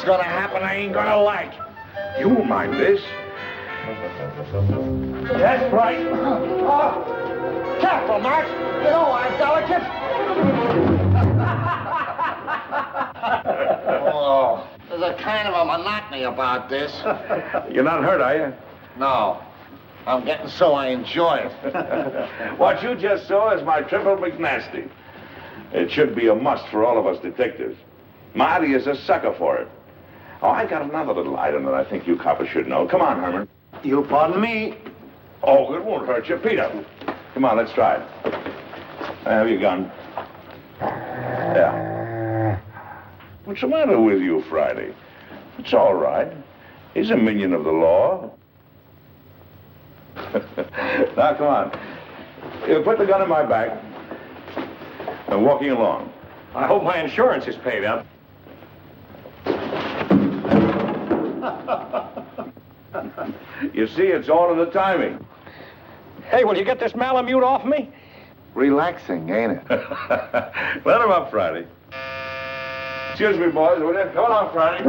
Something's gonna happen I ain't gonna like. You won't mind this. That's right. Careful, Max. You know I'm delicate. Oh, there's a kind of a monotony about this. You're not hurt, are you? No. I'm getting so I enjoy it. What you just saw is my triple McNasty. It should be a must for all of us detectives. Marty is a sucker for it. Oh, I got another little item that I think you coppers should know. Come on, Herman. You pardon me? Oh, it won't hurt you. Peter. Come on, let's try it. Have your gun. Yeah. What's the matter with you, Friday? It's all right. He's a minion of the law. Now, come on. You put the gun in my back. I'm walking along. I hope my insurance is paid up. You see, it's all in the timing. Hey, will you get this Malamute off me? Relaxing, ain't it? Let him up, Friday. Excuse me, boys, will you? Come on, Friday.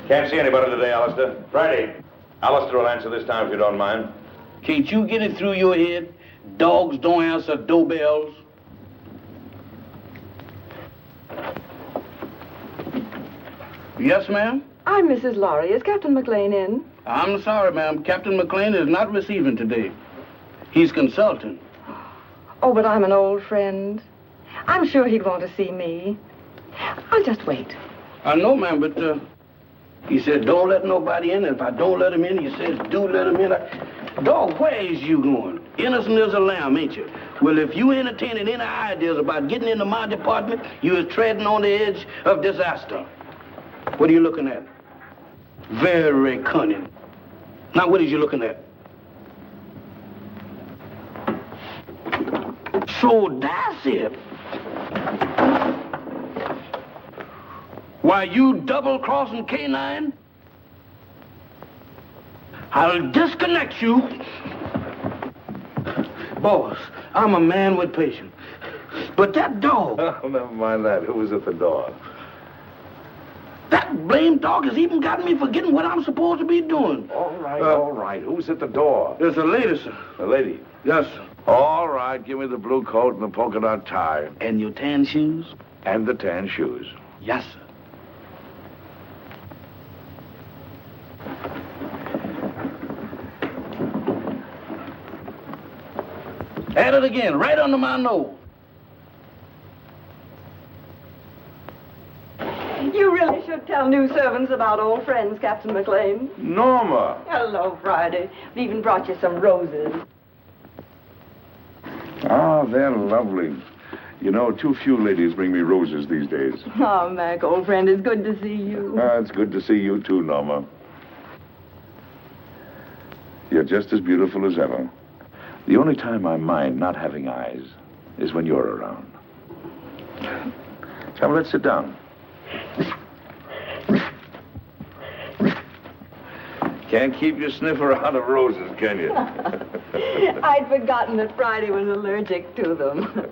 Can't see anybody today, Alistair. Friday. Alistair will answer this time if you don't mind. Can't you get it through your head? Dogs don't answer doorbells. Yes, ma'am? I'm Mrs. Laurie. Is Captain McLean in? I'm sorry, ma'am. Captain McLean is not receiving today. He's consulting. Oh, but I'm an old friend. I'm sure he'd want to see me. I'll just wait. I know, ma'am, but he said don't let nobody in. If I don't let him in, he says do let him in. Dog, where is you going? Innocent as a lamb, ain't you? Well, if you entertaining any ideas about getting into my department, you is treading on the edge of disaster. What are you looking at? Very cunning. Now, what is you looking at? So that's it. Why, you double-crossing canine? I'll disconnect you. Boss, I'm a man with patience. But that dog... Oh, never mind that. Who was at the door? That blamed dog has even gotten me forgetting what I'm supposed to be doing. All right. Who's at the door? There's a lady, sir. The lady? Yes, sir. All right, give me the blue coat and the polka dot tie. And your tan shoes? And the tan shoes. Yes, sir. At it again, right under my nose. You really should tell new servants about old friends, Captain McLean. Norma! Hello, Friday. We even brought you some roses. Oh, they're lovely. You know, too few ladies bring me roses these days. Oh, Mac, old friend, it's good to see you. It's good to see you too, Norma. You're just as beautiful as ever. The only time I mind not having eyes is when you're around. Come, let's sit down. Can't keep your sniffer out of roses, can you? I'd forgotten that Friday was allergic to them.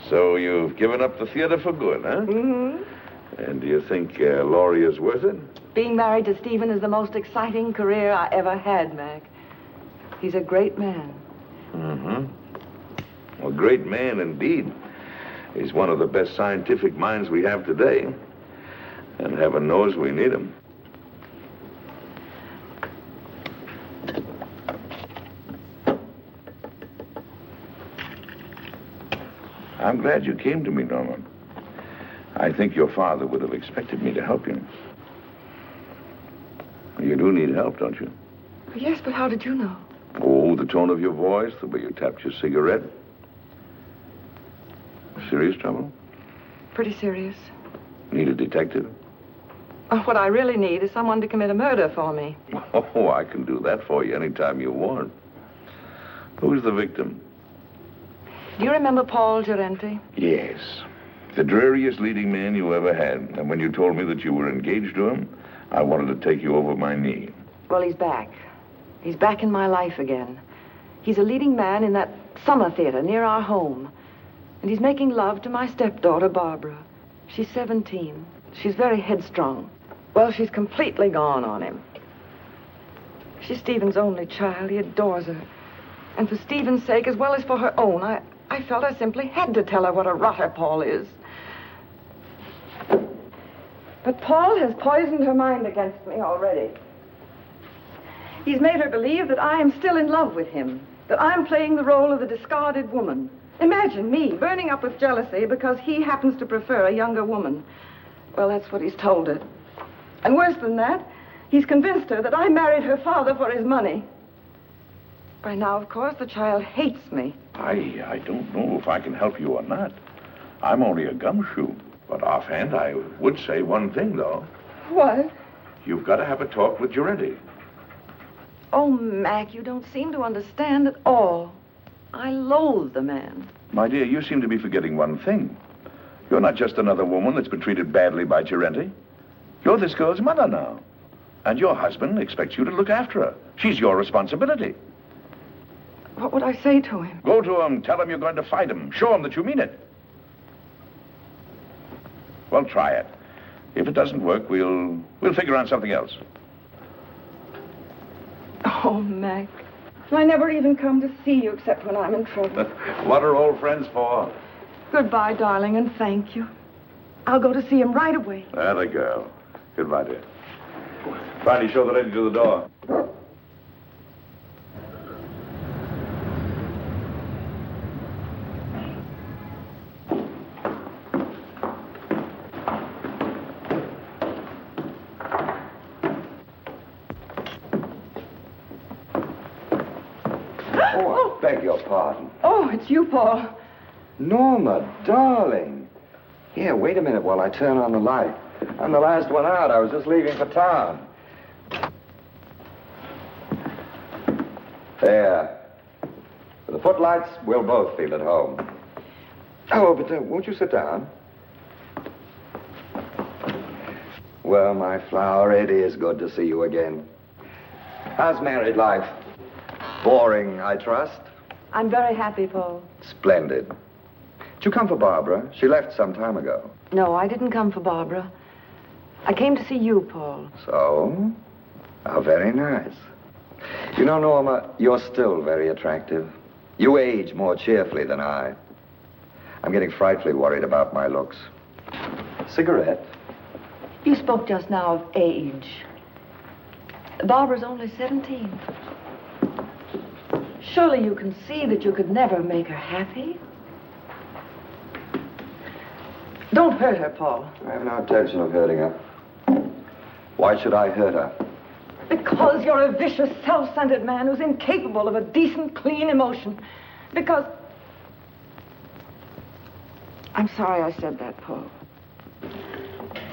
So you've given up the theater for good, huh? Mm-hmm. And do you think Laurie is worth it? Being married to Stephen is the most exciting career I ever had, Mac. He's a great man. Mm-hmm. A great man indeed. He's one of the best scientific minds we have today. And heaven knows we need him. I'm glad you came to me, Norma. I think your father would have expected me to help you. You do need help, don't you? Yes, but how did you know? Oh, the tone of your voice, the way you tapped your cigarette. Serious trouble? Pretty serious. Need a detective? What I really need is someone to commit a murder for me. Oh, I can do that for you anytime you want. Who's the victim? Do you remember Paul Gerenti? Yes. The dreariest leading man you ever had. And when you told me that you were engaged to him, I wanted to take you over my knee. Well, he's back. He's back in my life again. He's a leading man in that summer theater near our home. And he's making love to my stepdaughter, Barbara. She's 17. She's very headstrong. Well, she's completely gone on him. She's Stephen's only child. He adores her. And for Stephen's sake, as well as for her own, I felt I simply had to tell her what a rotter Paul is. But Paul has poisoned her mind against me already. He's made her believe that I am still in love with him, that I'm playing the role of the discarded woman. Imagine me burning up with jealousy because he happens to prefer a younger woman. Well, that's what he's told her. And worse than that, he's convinced her that I married her father for his money. By now, of course, the child hates me. I don't know if I can help you or not. I'm only a gumshoe. But offhand, I would say one thing, though. What? You've got to have a talk with Giretti. Oh, Mac, you don't seem to understand at all. I loathe the man. My dear, you seem to be forgetting one thing. You're not just another woman that's been treated badly by Giretti. You're this girl's mother now. And your husband expects you to look after her. She's your responsibility. What would I say to him? Go to him, tell him you're going to fight him. Show him that you mean it. Well, try it. If it doesn't work, we'll figure out something else. Oh, Mac. I never even come to see you except when I'm in trouble. What are old friends for? Goodbye, darling, and thank you. I'll go to see him right away. Atta girl. Goodbye, dear. Friday, show the lady to the door. Oh, I beg your pardon. Oh, it's you, Paul. Norma, darling. Here, wait a minute while I turn on the light. I'm the last one out. I was just leaving for town. There. With the footlights, we'll both feel at home. Oh, but won't you sit down? Well, my flower, it is good to see you again. How's married life? Boring, I trust? I'm very happy, Paul. Splendid. Did you come for Barbara? She left some time ago. No, I didn't come for Barbara. I came to see you, Paul. So? How very nice. You know, Norma, you're still very attractive. You age more cheerfully than I. I'm getting frightfully worried about my looks. Cigarette? You spoke just now of age. Barbara's only 17. Surely you can see that you could never make her happy. Don't hurt her, Paul. I have no intention of hurting her. Why should I hurt her? Because you're a vicious, self-centered man who's incapable of a decent, clean emotion. Because... I'm sorry I said that, Paul.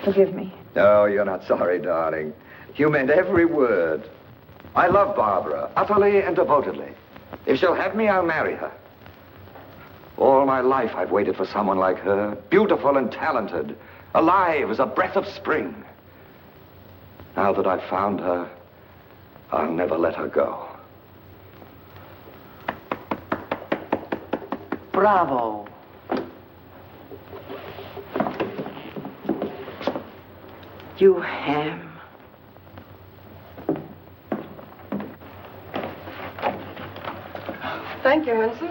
Forgive me. No, you're not sorry, darling. You meant every word. I love Barbara, utterly and devotedly. If she'll have me, I'll marry her. All my life, I've waited for someone like her, beautiful and talented, alive as a breath of spring. Now that I've found her, I'll never let her go. Bravo. You ham. Thank you, Hanson.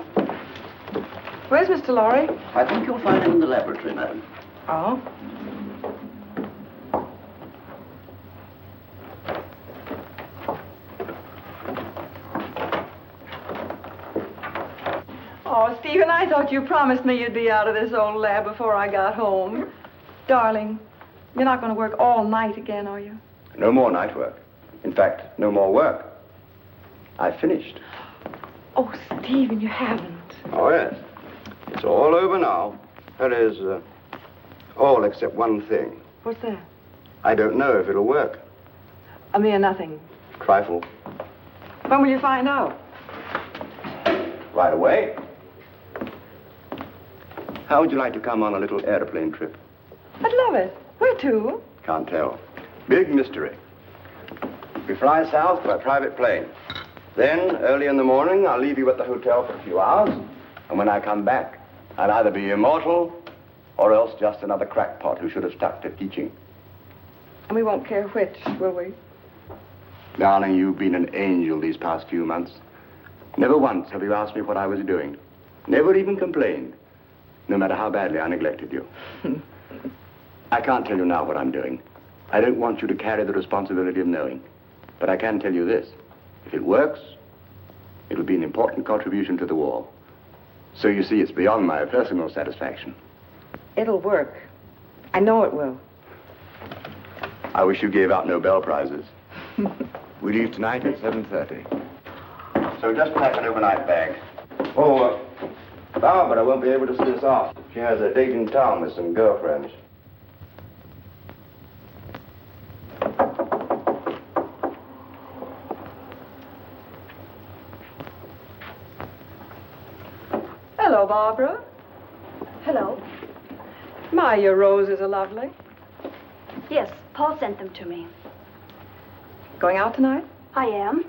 Where's Mr. Lorry? I think you'll find him in the laboratory, madam. Oh. Oh, Stephen, I thought you promised me you'd be out of this old lab before I got home. Darling, you're not going to work all night again, are you? No more night work. In fact, no more work. I've finished. Oh, Stephen, you haven't. Oh, yes. It's all over now. That is, all except one thing. What's that? I don't know if it'll work. A mere nothing. Trifle. When will you find out? Right away. How would you like to come on a little airplane trip? I'd love it. Where to? Can't tell. Big mystery. We fly south by private plane. Then, early in the morning, I'll leave you at the hotel for a few hours. And when I come back, I'll either be immortal or else just another crackpot who should have stuck to teaching. And we won't care which, will we? Darling, you've been an angel these past few months. Never once have you asked me what I was doing. Never even complained, no matter how badly I neglected you. I can't tell you now what I'm doing. I don't want you to carry the responsibility of knowing. But I can tell you this. If it works, it'll be an important contribution to the war. So you see, it's beyond my personal satisfaction. It'll work. I know it will. I wish you gave out Nobel Prizes. We leave tonight at 7:30. So just pack an overnight bag. Oh, Barbara won't be able to see us off. She has a date in town with some girlfriends. Hello, Barbara. Hello. My, your roses are lovely. Yes, Paul sent them to me. Going out tonight? I am.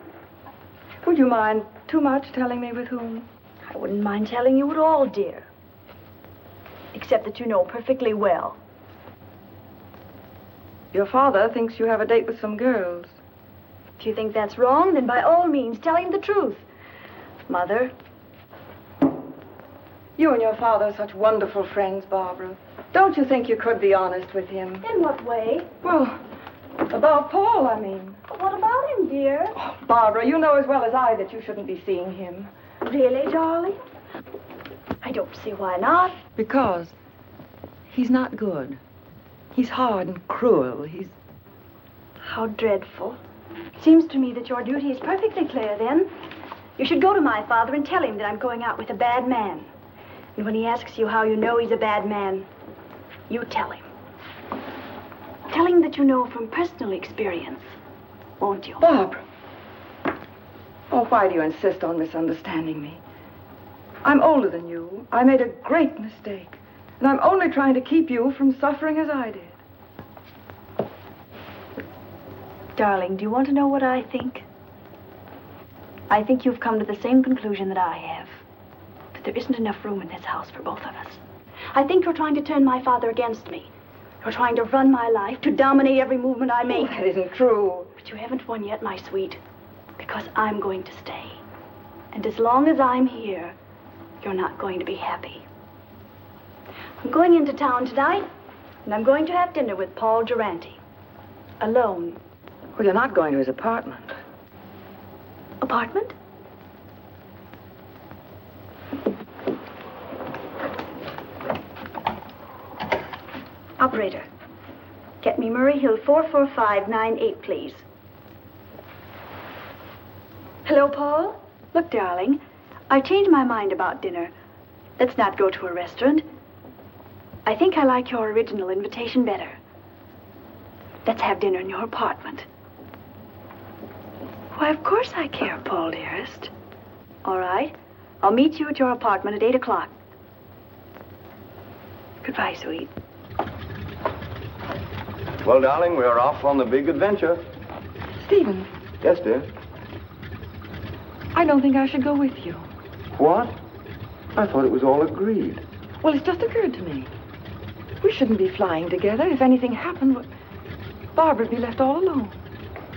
Would you mind too much telling me with whom? I wouldn't mind telling you at all, dear. Except that you know perfectly well. Your father thinks you have a date with some girls. If you think that's wrong, then by all means, tell him the truth. Mother. You and your father are such wonderful friends, Barbara. Don't you think you could be honest with him? In what way? Well, about Paul, I mean. What about him, dear? Oh, Barbara, you know as well as I that you shouldn't be seeing him. Really, darling? I don't see why not. Because he's not good. He's hard and cruel. He's... How dreadful. Seems to me that your duty is perfectly clear, then. You should go to my father and tell him that I'm going out with a bad man. And when he asks you how you know he's a bad man, you tell him. Tell him that you know from personal experience, won't you? Barbara. Oh, why do you insist on misunderstanding me? I'm older than you. I made a great mistake. And I'm only trying to keep you from suffering as I did. Darling, do you want to know what I think? I think you've come to the same conclusion that I have. That there isn't enough room in this house for both of us. I think you're trying to turn my father against me. You're trying to run my life, to dominate every movement I make. Oh, that isn't true. But you haven't won yet, my sweet. Because I'm going to stay. And as long as I'm here, you're not going to be happy. I'm going into town tonight, and I'm going to have dinner with Paul Durante. Alone. Well, you're not going to his apartment. Apartment? Operator, get me Murray Hill 44598, please. Hello, Paul? Look, darling, I've changed my mind about dinner. Let's not go to a restaurant. I think I like your original invitation better. Let's have dinner in your apartment. Why, of course I care, Paul, dearest. All right. I'll meet you at your apartment at 8 o'clock. Goodbye, sweet. Well, darling, we're off on the big adventure. Stephen, Yes, dear. I don't think I should go with you. What? I thought it was all agreed. Well, it's just occurred to me. We shouldn't be flying together. If anything happened, Barbara would be left all alone.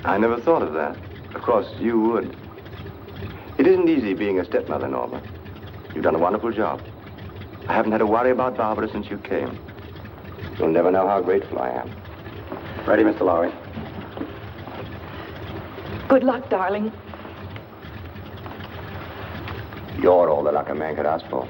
I never thought of that. Of course, you would. It isn't easy being a stepmother, Norma. You've done a wonderful job. I haven't had to worry about Barbara since you came. You'll never know how grateful I am. Ready, Mr. Lowry? Good luck, darling. You're all the luck a man could ask for.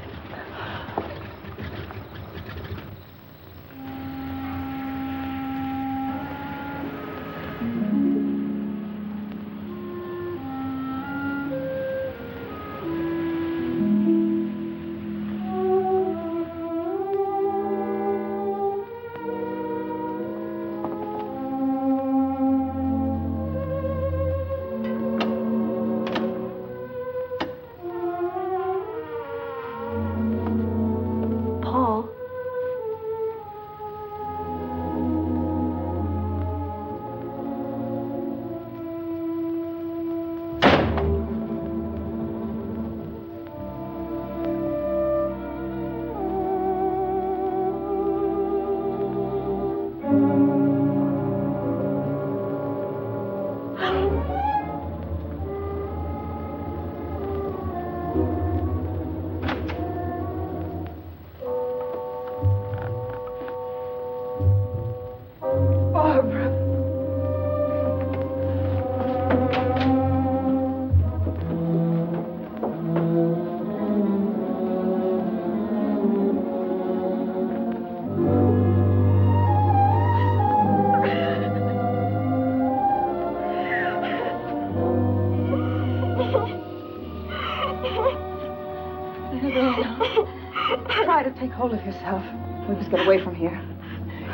Take hold of yourself. We must get away from here.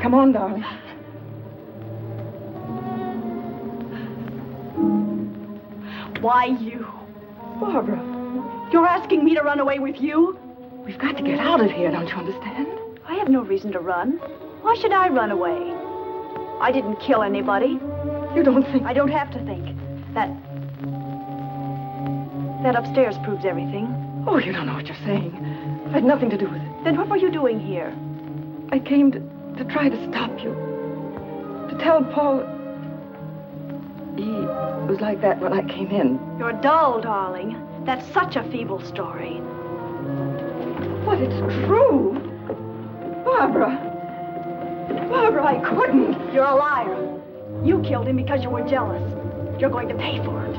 Come on, darling. Why you? Barbara, You're asking me to run away with you? we've got to get out of here, don't you understand? I have no reason to run. Why should I run away? I didn't kill anybody. You don't think... I don't have to think. That upstairs proves everything. Oh, you don't know what you're saying. I had nothing to do with it. Then what were you doing here? I came to try to stop you. To tell Paul... He was like that when I came in. You're dull, darling. That's such a feeble story. But it's true. Barbara. Barbara, I couldn't. You're a liar. You killed him because you were jealous. You're going to pay for it.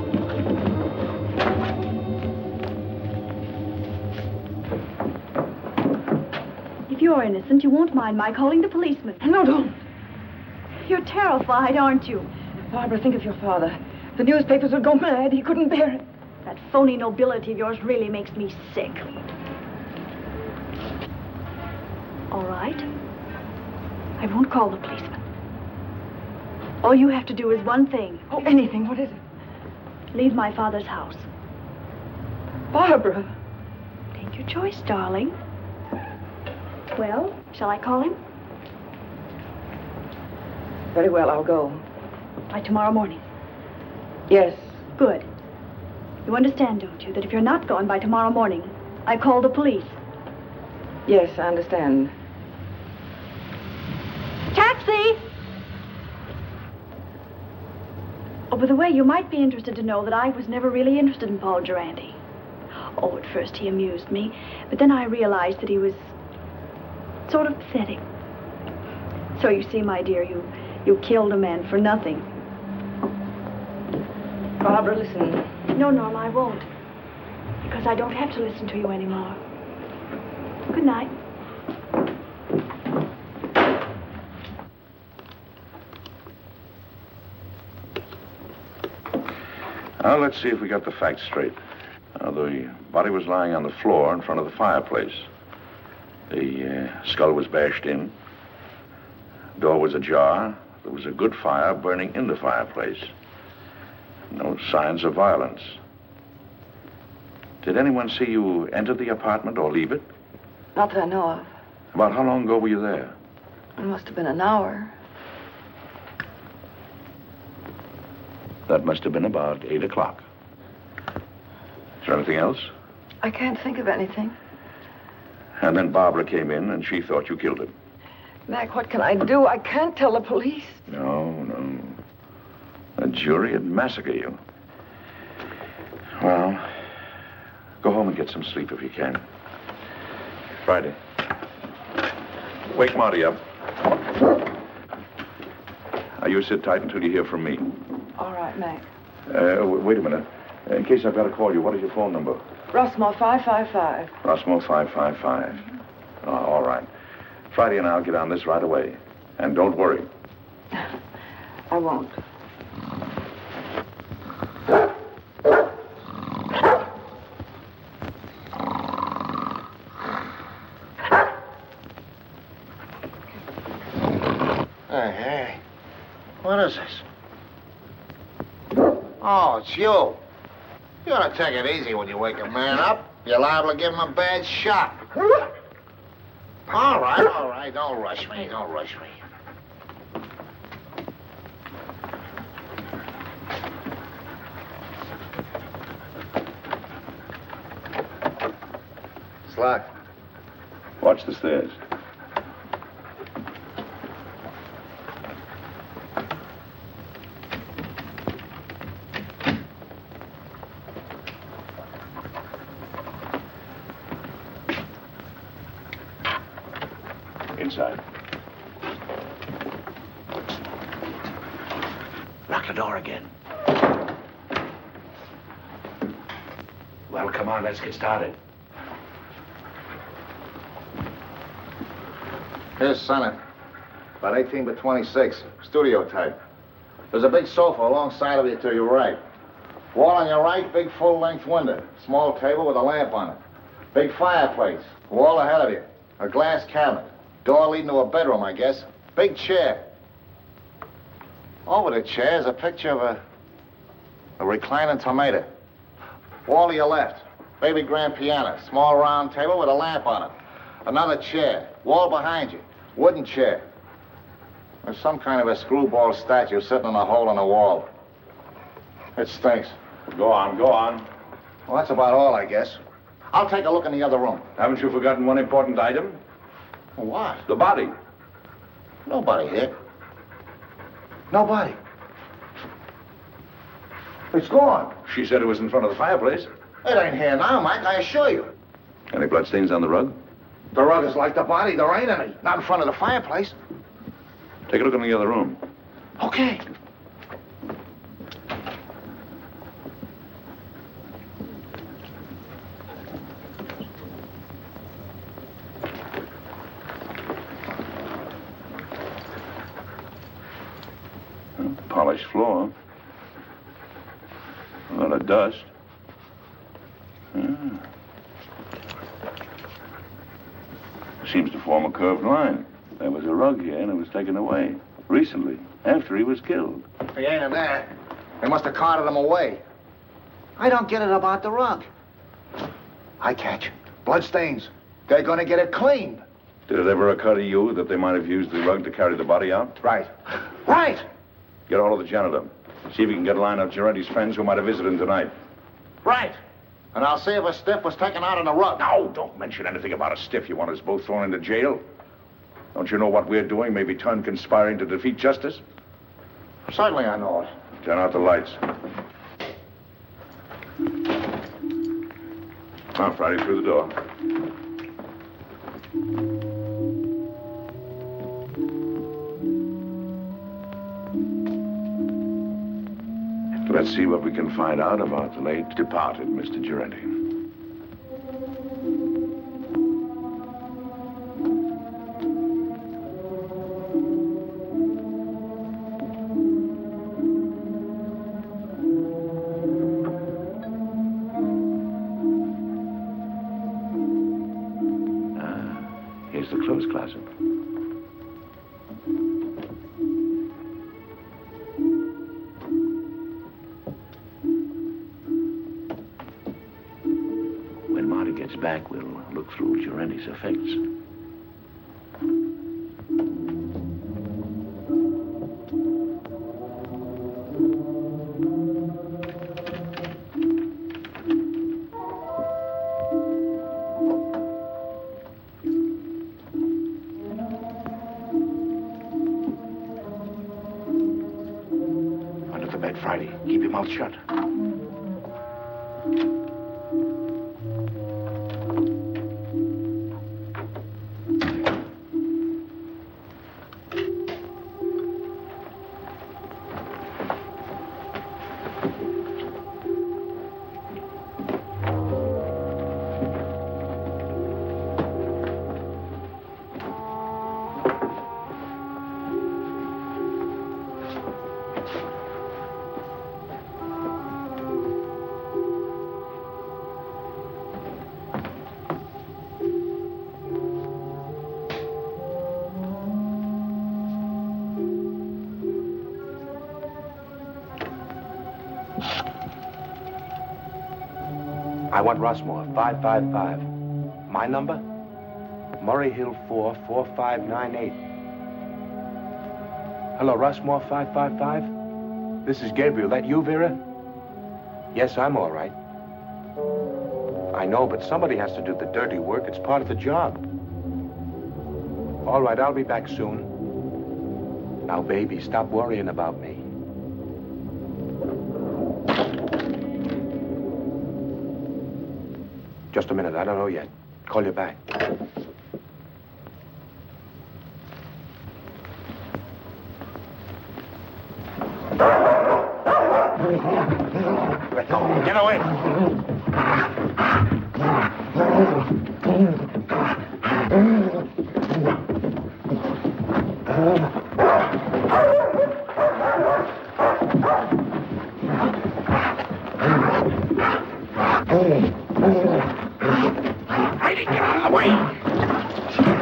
If you're innocent, you won't mind my calling the policeman. No, don't. You're terrified, aren't you? Barbara, think of your father. The newspapers would go mad. He couldn't bear it. That phony nobility of yours really makes me sick. All right. I won't call the policeman. All you have to do is one thing. Oh, anything. What is it? Leave my father's house. Barbara. Take your choice, darling. Well, shall I call him? Very well, I'll go. By tomorrow morning. Yes. Good. You understand, don't you, that if you're not gone by tomorrow morning, I call the police. Yes, I understand. Taxi! Oh, by the way, you might be interested to know that I was never really interested in Paul Durante. Oh, at first he amused me, but then I realized that he was sort of pathetic. So you see, my dear, you killed a man for nothing. Barbara, listen. No, Norma, I won't. Because I don't have to listen to you anymore. Good night. Now, let's see if we got the facts straight. The body was lying on the floor in front of the fireplace. The skull was bashed in. Door was ajar. There was a good fire burning in the fireplace. No signs of violence. Did anyone see you enter the apartment or leave it? Not that I know of. About how long ago were you there? It must have been an hour. That must have been about 8 o'clock. Is there anything else? I can't think of anything. And then Barbara came in and she thought you killed him. Mac, what can I do? I can't tell the police. No. A jury would massacre you. Well, go home and get some sleep if you can. Friday. Wake Marty up. You sit tight until you hear from me. All right, Mac. Wait a minute. In case I've got to call you, what is your phone number? Rossmore 555. Rossmore 555. Oh, all right. Friday and I'll get on this right away. And don't worry. I won't. Hey. What is this? Oh, it's you. You ought to take it easy when you wake a man up. You're liable to give him a bad shock. All right. Don't rush me. It's locked. Watch the stairs. Inside. Lock the door again. Well, come on, let's get started. Here's Senate. About 18 by 26. Studio type. There's a big sofa alongside of you to your right. Wall on your right, big full-length window. Small table with a lamp on it. Big fireplace. Wall ahead of you. A glass cabinet. Door leading to a bedroom, I guess. Big chair. Over the chair is a picture of a reclining tomato. Wall to your left. Baby grand piano. Small round table with a lamp on it. Another chair. Wall behind you. Wooden chair. There's some kind of a screwball statue sitting in a hole in the wall. It stinks. Go on, go on. Well, that's about all, I guess. I'll take a look in the other room. Haven't you forgotten one important item? What? The body. Nobody here. Nobody. It's gone. She said it was in front of the fireplace. It ain't here now, Mike, I assure you. Any bloodstains on the rug? The rug is like the body. There ain't any. Not in front of the fireplace. Take a look in the other room. Okay. Polished floor. A lot of dust. Seems to form a curved line. There was a rug here and it was taken away. Recently, after he was killed. If he ain't in there, they must have carted him away. I don't get it about the rug. I catch. Bloodstains. They're gonna get it cleaned. Did it ever occur to you that they might have used the rug to carry the body out? Right. Right! Get hold of the janitor. See if you can get a line of Giretti's friends who might have visited him tonight. Right. And I'll see if a stiff was taken out on the rug. No, don't mention anything about a stiff. You want us both thrown into jail? Don't you know what we're doing may be turned conspiring to defeat justice? Certainly I know it. Turn out the lights. Now, Friday, through the door. Let's see what we can find out about the late departed Mr. Giretti. Here's the clothes closet. When Marty gets back, we'll look through Giretti's effects. Under the bed, Friday. Keep your mouth shut. I want Rossmore, 555. My number? Murray Hill 4, 4598. Hello, Rossmore, 555? This is Gabriel. That you, Vera? Yes, I'm all right. I know, but somebody has to do the dirty work. It's part of the job. All right, I'll be back soon. Now, baby, stop worrying about me. Just a minute, I don't know yet. Call you back. Let go. Get away. Get out of the way.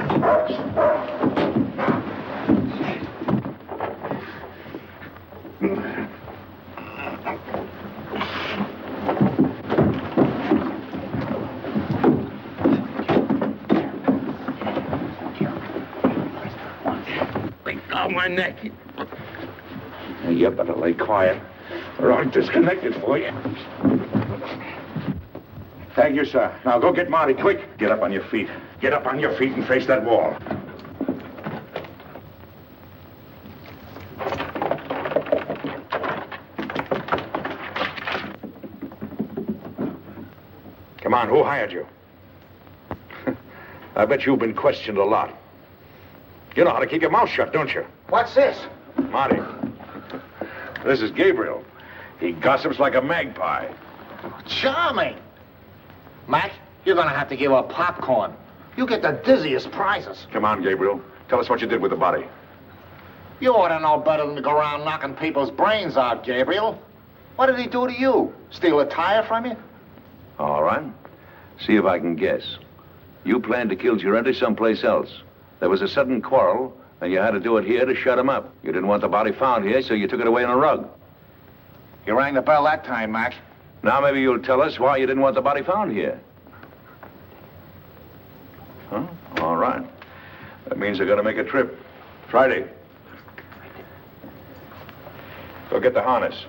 my neck. You better lay quiet, or I'll disconnect it for you. Thank you, sir. Now go get Marty, quick. Get up on your feet. Get up on your feet and face that wall. Come on, who hired you? I bet you've been questioned a lot. You know how to keep your mouth shut, don't you? What's this? Marty, this is Gabriel. He gossips like a magpie. Charming. Mac, you're gonna have to give up popcorn. You get the dizziest prizes. Come on, Gabriel. Tell us what you did with the body. You ought to know better than to go around knocking people's brains out, Gabriel. What did he do to you? Steal a tire from you? All right. See if I can guess. You planned to kill Girente someplace else. There was a sudden quarrel, and you had to do it here to shut him up. You didn't want the body found here, so you took it away in a rug. You rang the bell that time, Mac. Now maybe you'll tell us why you didn't want the body found here. Huh? All right. That means they're going to make a trip. Friday. Go get the harness.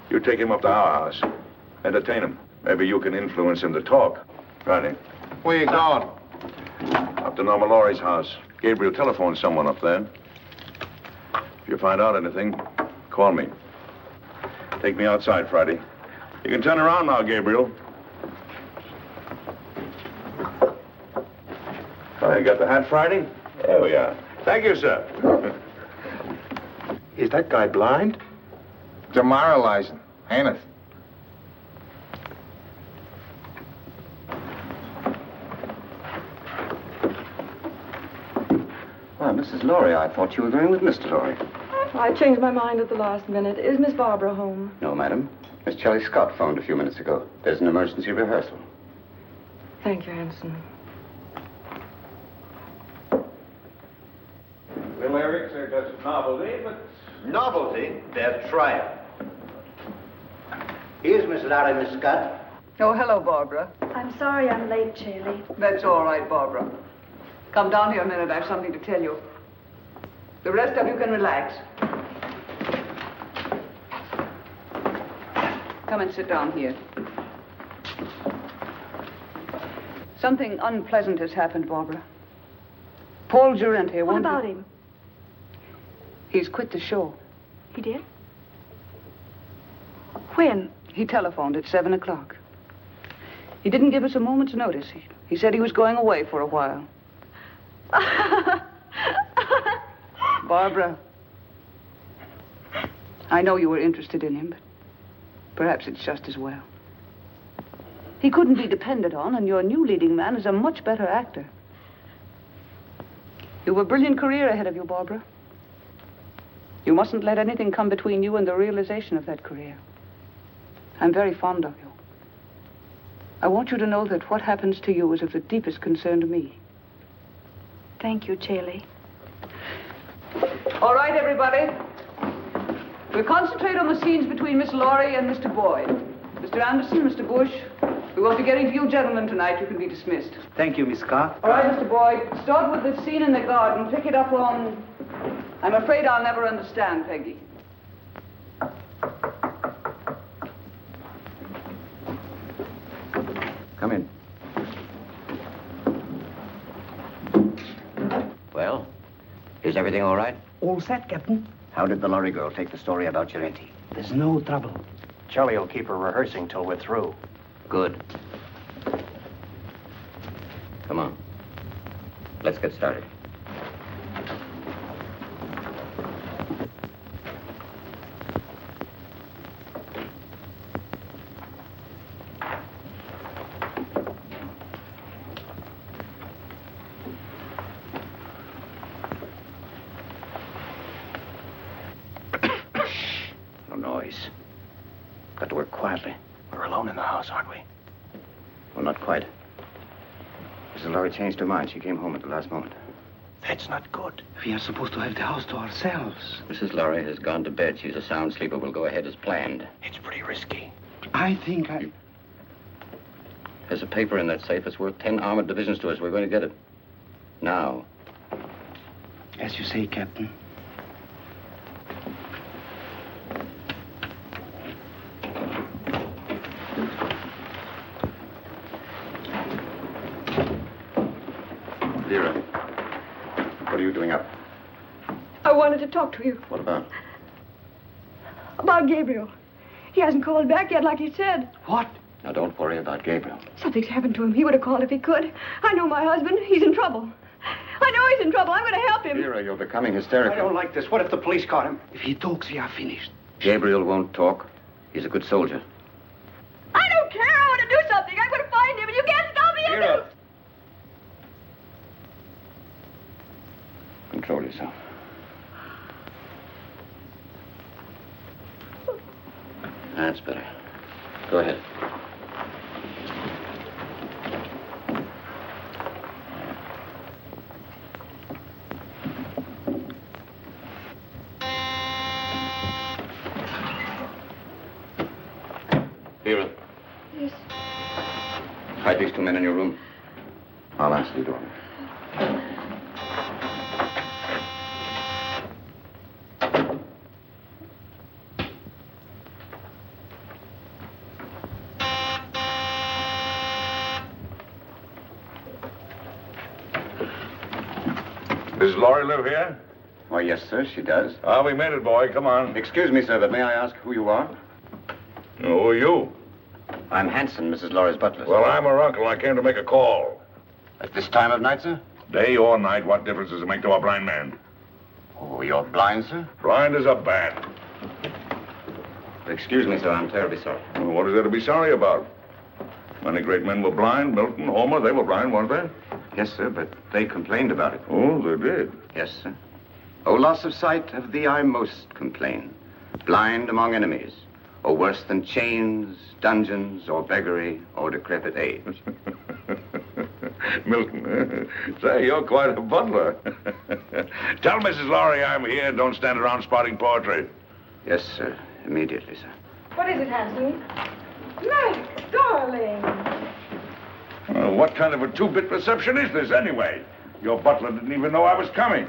You take him up to our house. Entertain him. Maybe you can influence him to talk. Friday. Where you going? Up to Norma Laurie's house. Gabriel telephoned someone up there. If you find out anything, call me. Take me outside, Friday. You can turn around now, Gabriel. Oh, you got the hat, Friday? There we are. Thank you, sir. Is that guy blind? Demoralizing, ain't it? Why, Mrs. Laurie, I thought you were going with Mr. Laurie. I changed my mind at the last minute. Is Miss Barbara home? No, madam. Miss Shelley Scott phoned a few minutes ago. There's an emergency rehearsal. Thank you, Anson. The lyrics are just novelty, but... Novelty? They'll try it. Here's Miss Larry, Miss Scott. Oh, hello, Barbara. I'm sorry I'm late, Shirley. That's all right, Barbara. Come down here a minute. I have something to tell you. The rest of you can relax. Come and sit down here. Something unpleasant has happened, Barbara. Paul Girente. What about him? He's quit the show. He did? When? He telephoned at 7 o'clock. He didn't give us a moment's notice. He said he was going away for a while. Barbara, I know you were interested in him, but perhaps it's just as well. He couldn't be depended on, and your new leading man is a much better actor. You have a brilliant career ahead of you, Barbara. You mustn't let anything come between you and the realization of that career. I'm very fond of you. I want you to know that what happens to you is of the deepest concern to me. Thank you, Shirley. All right, everybody. We'll concentrate on the scenes between Miss Laurie and Mr. Boyd. Mr. Anderson, Mr. Bush, we won't be getting to you gentlemen tonight. You can be dismissed. Thank you, Miss Scott. All right, Mr. Boyd, start with the scene in the garden. Pick it up on... I'm afraid I'll never understand, Peggy. Come in. Well, is everything all right? All set, Captain. How did the lorry girl take the story about Girente? There's no trouble. Charlie will keep her rehearsing till we're through. Good. Come on. Let's get started. Changed her mind. She came home at the last moment. That's not good. We are supposed to have the house to ourselves. Mrs. Laurie has gone to bed. She's a sound sleeper. We'll go ahead as planned. It's pretty risky. I think There's a paper in that safe. It's worth 10 armored divisions to us. We're going to get it. Now. As you say, Captain. Vera, what are you doing up? I wanted to talk to you What about? about Gabriel. He hasn't called back yet, like he said. What? Now, don't worry about Gabriel. Something's happened to him. He would have called if he could. I know my husband. He's in trouble. I know he's in trouble. I'm going to help him. Vera, you're becoming hysterical. I don't like this. What if the police caught him? If he talks, we are finished. Gabriel won't talk. He's a good soldier. I don't care. I want to do something. I'm going to find him, and you can't stop me. Vera! Control yourself. That's better. Go ahead. Vera. Yes. Hide these two men in your room. I'll answer the door. Does Laurie live here? Why, yes, sir, she does. Ah, we made it, boy. Come on. Excuse me, sir, but may I ask who you are? Who are you? I'm Hanson, Mrs. Laurie's butler. Well, I'm her uncle. I came to make a call. At this time of night, sir? Day or night, what difference does it make to a blind man? Oh, you're blind, sir? Blind as a bat. Excuse me, sir, I'm terribly sorry. Well, what is there to be sorry about? Many great men were blind. Milton, Homer, they were blind, weren't they? Yes, sir, but they complained about it. Oh, they did? Yes, sir. Oh, loss of sight, of thee I most complain. Blind among enemies, or worse than chains, dungeons, or beggary, or decrepit age. Milton, say, you're quite a butler. Tell Mrs. Laurie I'm here. Don't stand around spouting poetry. Yes, sir. Immediately, sir. What is it, Hanson? Mac, darling. What kind of a two-bit reception is this, anyway? Your butler didn't even know I was coming.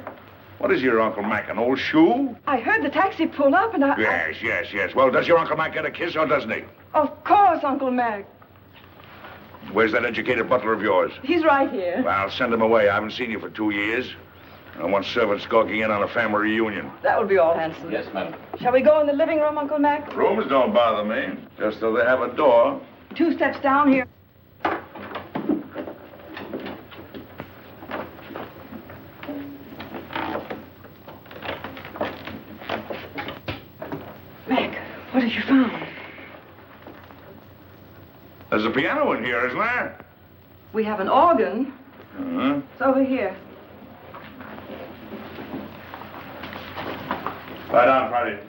What is your Uncle Mac, an old shoe? I heard the taxi pull up, and Yes. Well, does your Uncle Mac get a kiss, or doesn't he? Of course, Uncle Mac. Where's that educated butler of yours? He's right here. Well, send him away. I haven't seen you for 2 years. I want servants gawking in on a family reunion. That will be all, Hanson. Yes, madam. Shall we go in the living room, Uncle Mac? Rooms don't bother me, just though they have a door. 2 steps down here. Mac, what have you found? There's a piano in here, isn't there? We have an organ. Uh-huh. It's over here. Lie down, Friday.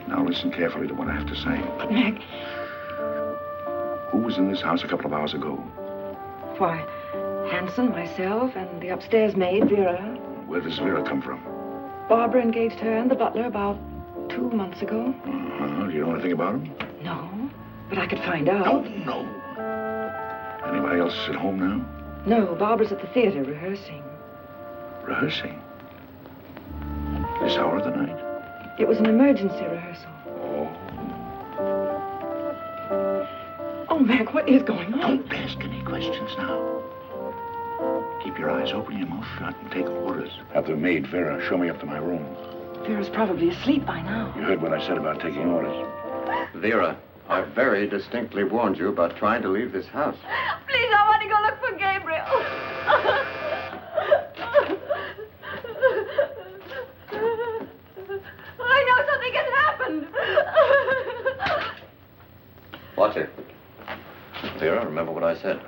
Now listen carefully to what I have to say. But, Mac... Who was in this house a couple of hours ago? Why, Hanson, myself, and the upstairs maid, Vera. Where does Vera come from? Barbara engaged her and the butler about 2 months ago. Uh-huh. Do you know anything about him? No, but I could find out. No. Anybody else at home now? No, Barbara's at the theater rehearsing. Rehearsing? This hour of the night? It was an emergency rehearsal. Oh, Mac, what is going on? Don't ask any questions now. Keep your eyes open, your mouth shut, and take orders. Have the maid, Vera, show me up to my room. Vera's probably asleep by now. You heard what I said about taking orders. Vera, I very distinctly warned you about trying to leave this house. Please, I want to go look for Gabriel. I know something has happened. Watch it. Vera, remember what I said.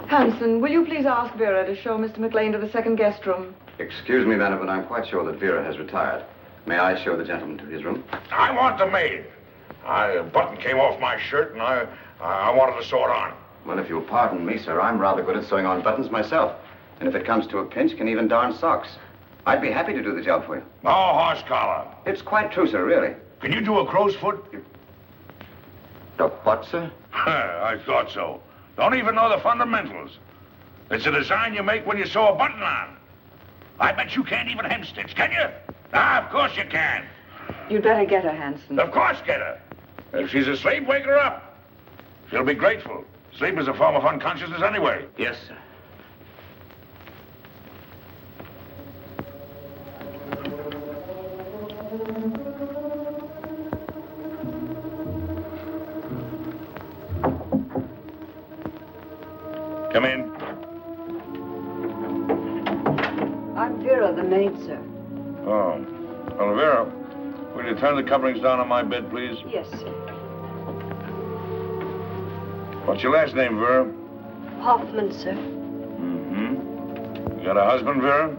Hanson, will you please ask Vera to show Mr. McLean to the second guest room? Excuse me, madam, but I'm quite sure that Vera has retired. May I show the gentleman to his room? I want the maid. A button came off my shirt, and I wanted to sew it on. Well, if you'll pardon me, sir, I'm rather good at sewing on buttons myself. And if it comes to a pinch, can even darn socks. I'd be happy to do the job for you. No horse collar. It's quite true, sir, really. Can you do a crow's foot? The what, sir? I thought so. Don't even know the fundamentals. It's a design you make when you sew a button on. I bet you can't even hemstitch, can you? Ah, of course you can. You'd better get her, Hanson. Of course get her. If she's asleep, wake her up. She'll be grateful. Sleep is a form of unconsciousness anyway. Yes, sir. Come in. I'm Vera, the maid, sir. Oh. Well, Vera, will you turn the coverings down on my bed, please? Yes, sir. What's your last name, Vera? Hoffman, sir. Mm-hmm. You got a husband, Vera?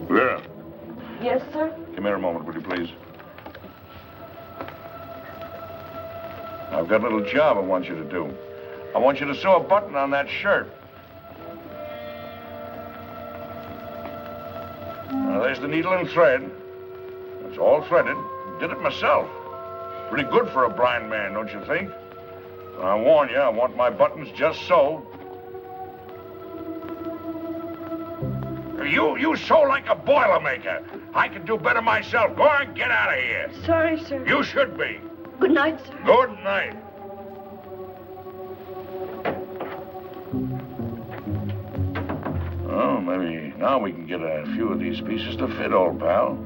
Vera, Yes, sir? come here a moment, would you please? I've got a little job I want you to do. I want you to sew a button on that shirt. Now, there's the needle and thread. It's all threaded. Did it myself. Pretty good for a blind man, don't you think? So I warn you, I want my buttons just so. You sew like a Boilermaker. I can do better myself. Go on, get out of here. Sorry, sir. You should be. Good night, sir. Good night. Well, maybe now we can get a few of these pieces to fit, old pal.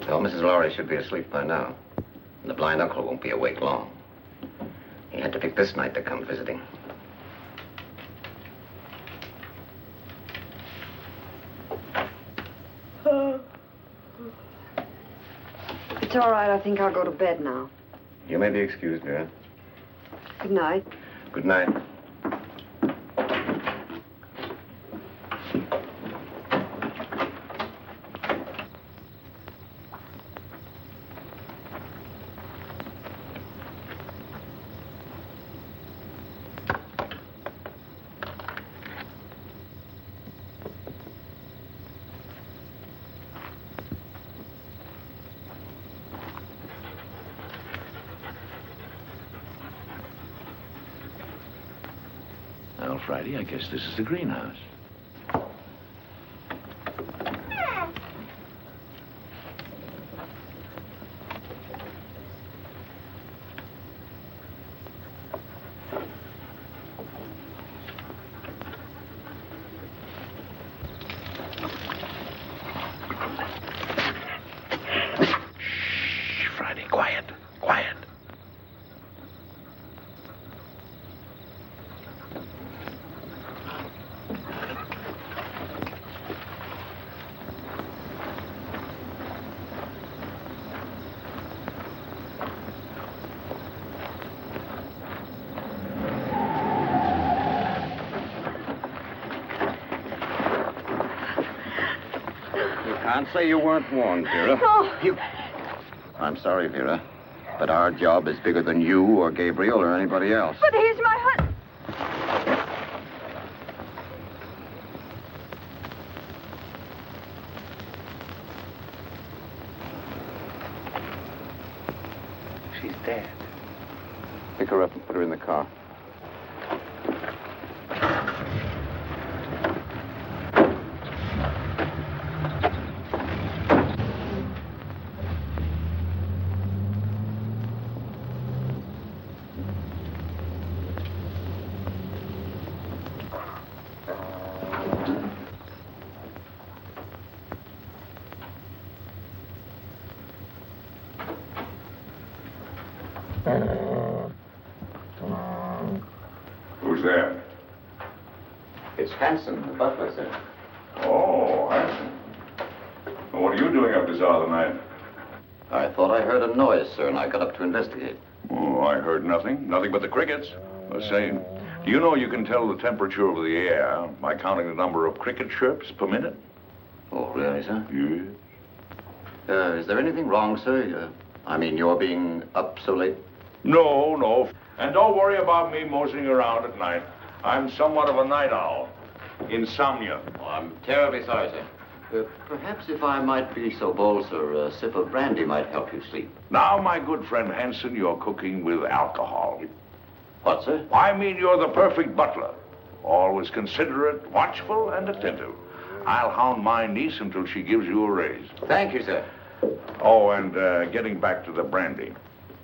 Well, Mrs. Lorry should be asleep by now. And the blind uncle won't be awake long. He had to pick this night to come visiting. It's all right. I think I'll go to bed now. You may be excused, Vera. Good night. Good night. Well, Friday, I guess this is the greenhouse. Shh, Friday, quiet, quiet. Can't say you weren't warned, Vera. No. I'm sorry, Vera, but our job is bigger than you or Gabriel or anybody else. But he's my husband. She's dead. Pick her up and put her in the car. Who's there? It's Hanson, the butler, sir. Oh, Hanson. Well, what are you doing up this hour of the night? I thought I heard a noise, sir, and I got up to investigate. Oh, I heard nothing. Nothing but the crickets. The same. Do you know you can tell the temperature of the air by counting the number of cricket chirps per minute? Oh, really, sir? Yes. Is there anything wrong, sir? I mean, you're being up so late? No, no. And don't worry about me moseying around at night. I'm somewhat of a night owl. Insomnia. Oh, I'm terribly sorry, sir. Perhaps if I might be so bold, sir, a sip of brandy might help you sleep. Now, my good friend Hanson, you're cooking with alcohol. What, sir? I mean, you're the perfect butler. Always considerate, watchful, and attentive. I'll hound my niece until she gives you a raise. Thank you, sir. Oh, and getting back to the brandy.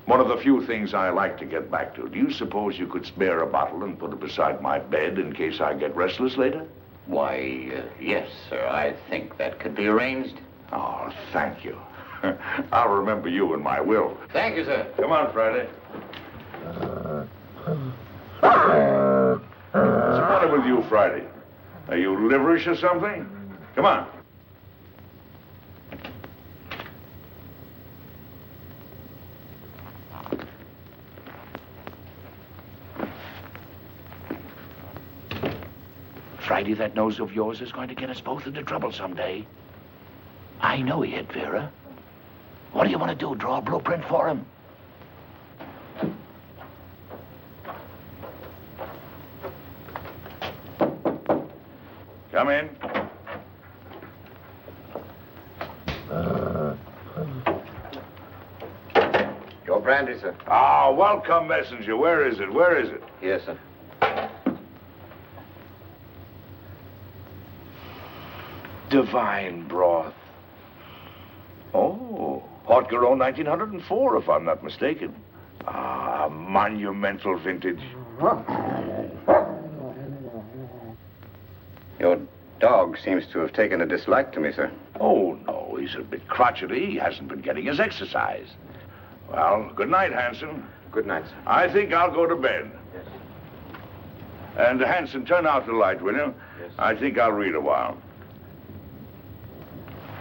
One of the few things I like to get back to. Do you suppose you could spare a bottle and put it beside my bed in case I get restless later? Why, yes, sir. I think that could be arranged. Oh, thank you. I'll remember you in my will. Thank you, sir. Come on, Friday. What's the matter with you, Friday? Are you liverish or something? Come on. Friday, that nose of yours is going to get us both into trouble someday. I know he hit Vera. What do you want to do, draw a blueprint for him? Come in. Your brandy, sir. Ah, welcome, messenger. Where is it? Where is it? Yes, sir. Divine broth. Oh, Haute Garonne 1904, if I'm not mistaken. Ah, monumental vintage. Your dog seems to have taken a dislike to me, sir. Oh, no, he's a bit crotchety. He hasn't been getting his exercise. Well, good night, Hanson. Good night, sir. I think I'll go to bed. Yes. And, Hanson, turn out the light, will you? Yes. I think I'll read a while.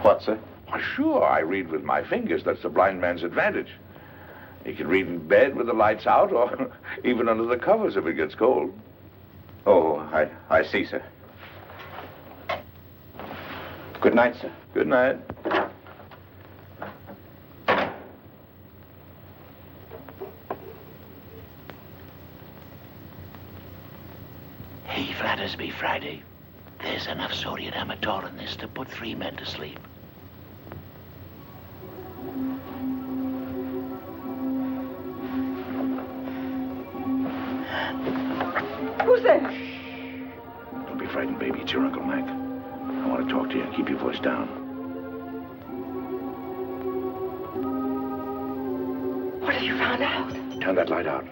What, sir? Why, sure, I read with my fingers. That's the blind man's advantage. He can read in bed with the lights out or even under the covers if it gets cold. Oh, I see, sir. Good night, sir. Good night. Hey, Flattersby, Friday. There's enough sodium amatol in this to put 3 men to sleep. Who's there? Don't be frightened, baby. It's your Uncle Mac. I want to talk to you. Keep your voice down. What have you found out? Turn that light out.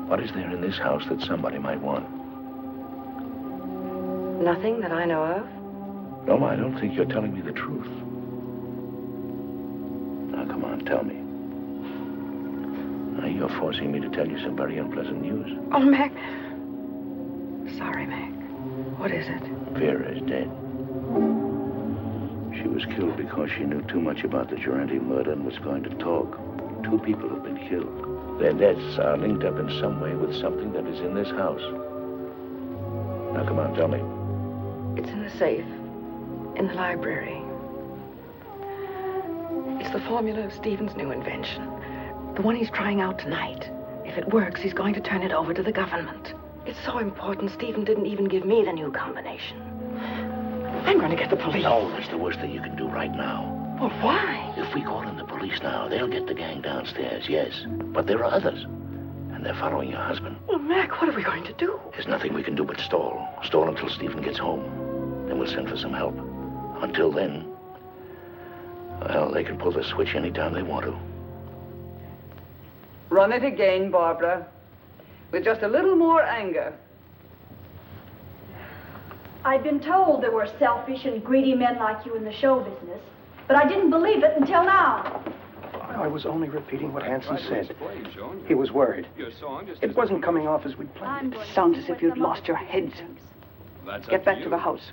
What is there in this house that somebody might want? Nothing that I know of. No, I don't think you're telling me the truth. Now, come on, tell me. Now, you're forcing me to tell you some very unpleasant news. Oh, Mac. Sorry, Mac. What is it? Vera is dead. She was killed because she knew too much about the Durante murder and was going to talk. 2 people have been killed. Their deaths are linked up in some way with something that is in this house. Now, come on, tell me. It's in the safe. In the library. It's the formula of Stephen's new invention. The one he's trying out tonight. If it works, he's going to turn it over to the government. It's so important, Stephen didn't even give me the new combination. I'm going to get the police. No, that's the worst thing you can do right now. Well, why? If we call in the police now, they'll get the gang downstairs, yes. But there are others. And they're following your husband. Well, Mac, what are we going to do? There's nothing we can do but stall. Stall until Stephen gets home. Then we'll send for some help. Until then, well, they can pull the switch anytime they want to. Run it again, Barbara. With just a little more anger. I'd been told there were selfish and greedy men like you in the show business, but I didn't believe it until now. I was only repeating what Hanson said. He was worried. It wasn't coming off as we'd planned. It sounds as if you'd lost your heads. Get back to the house.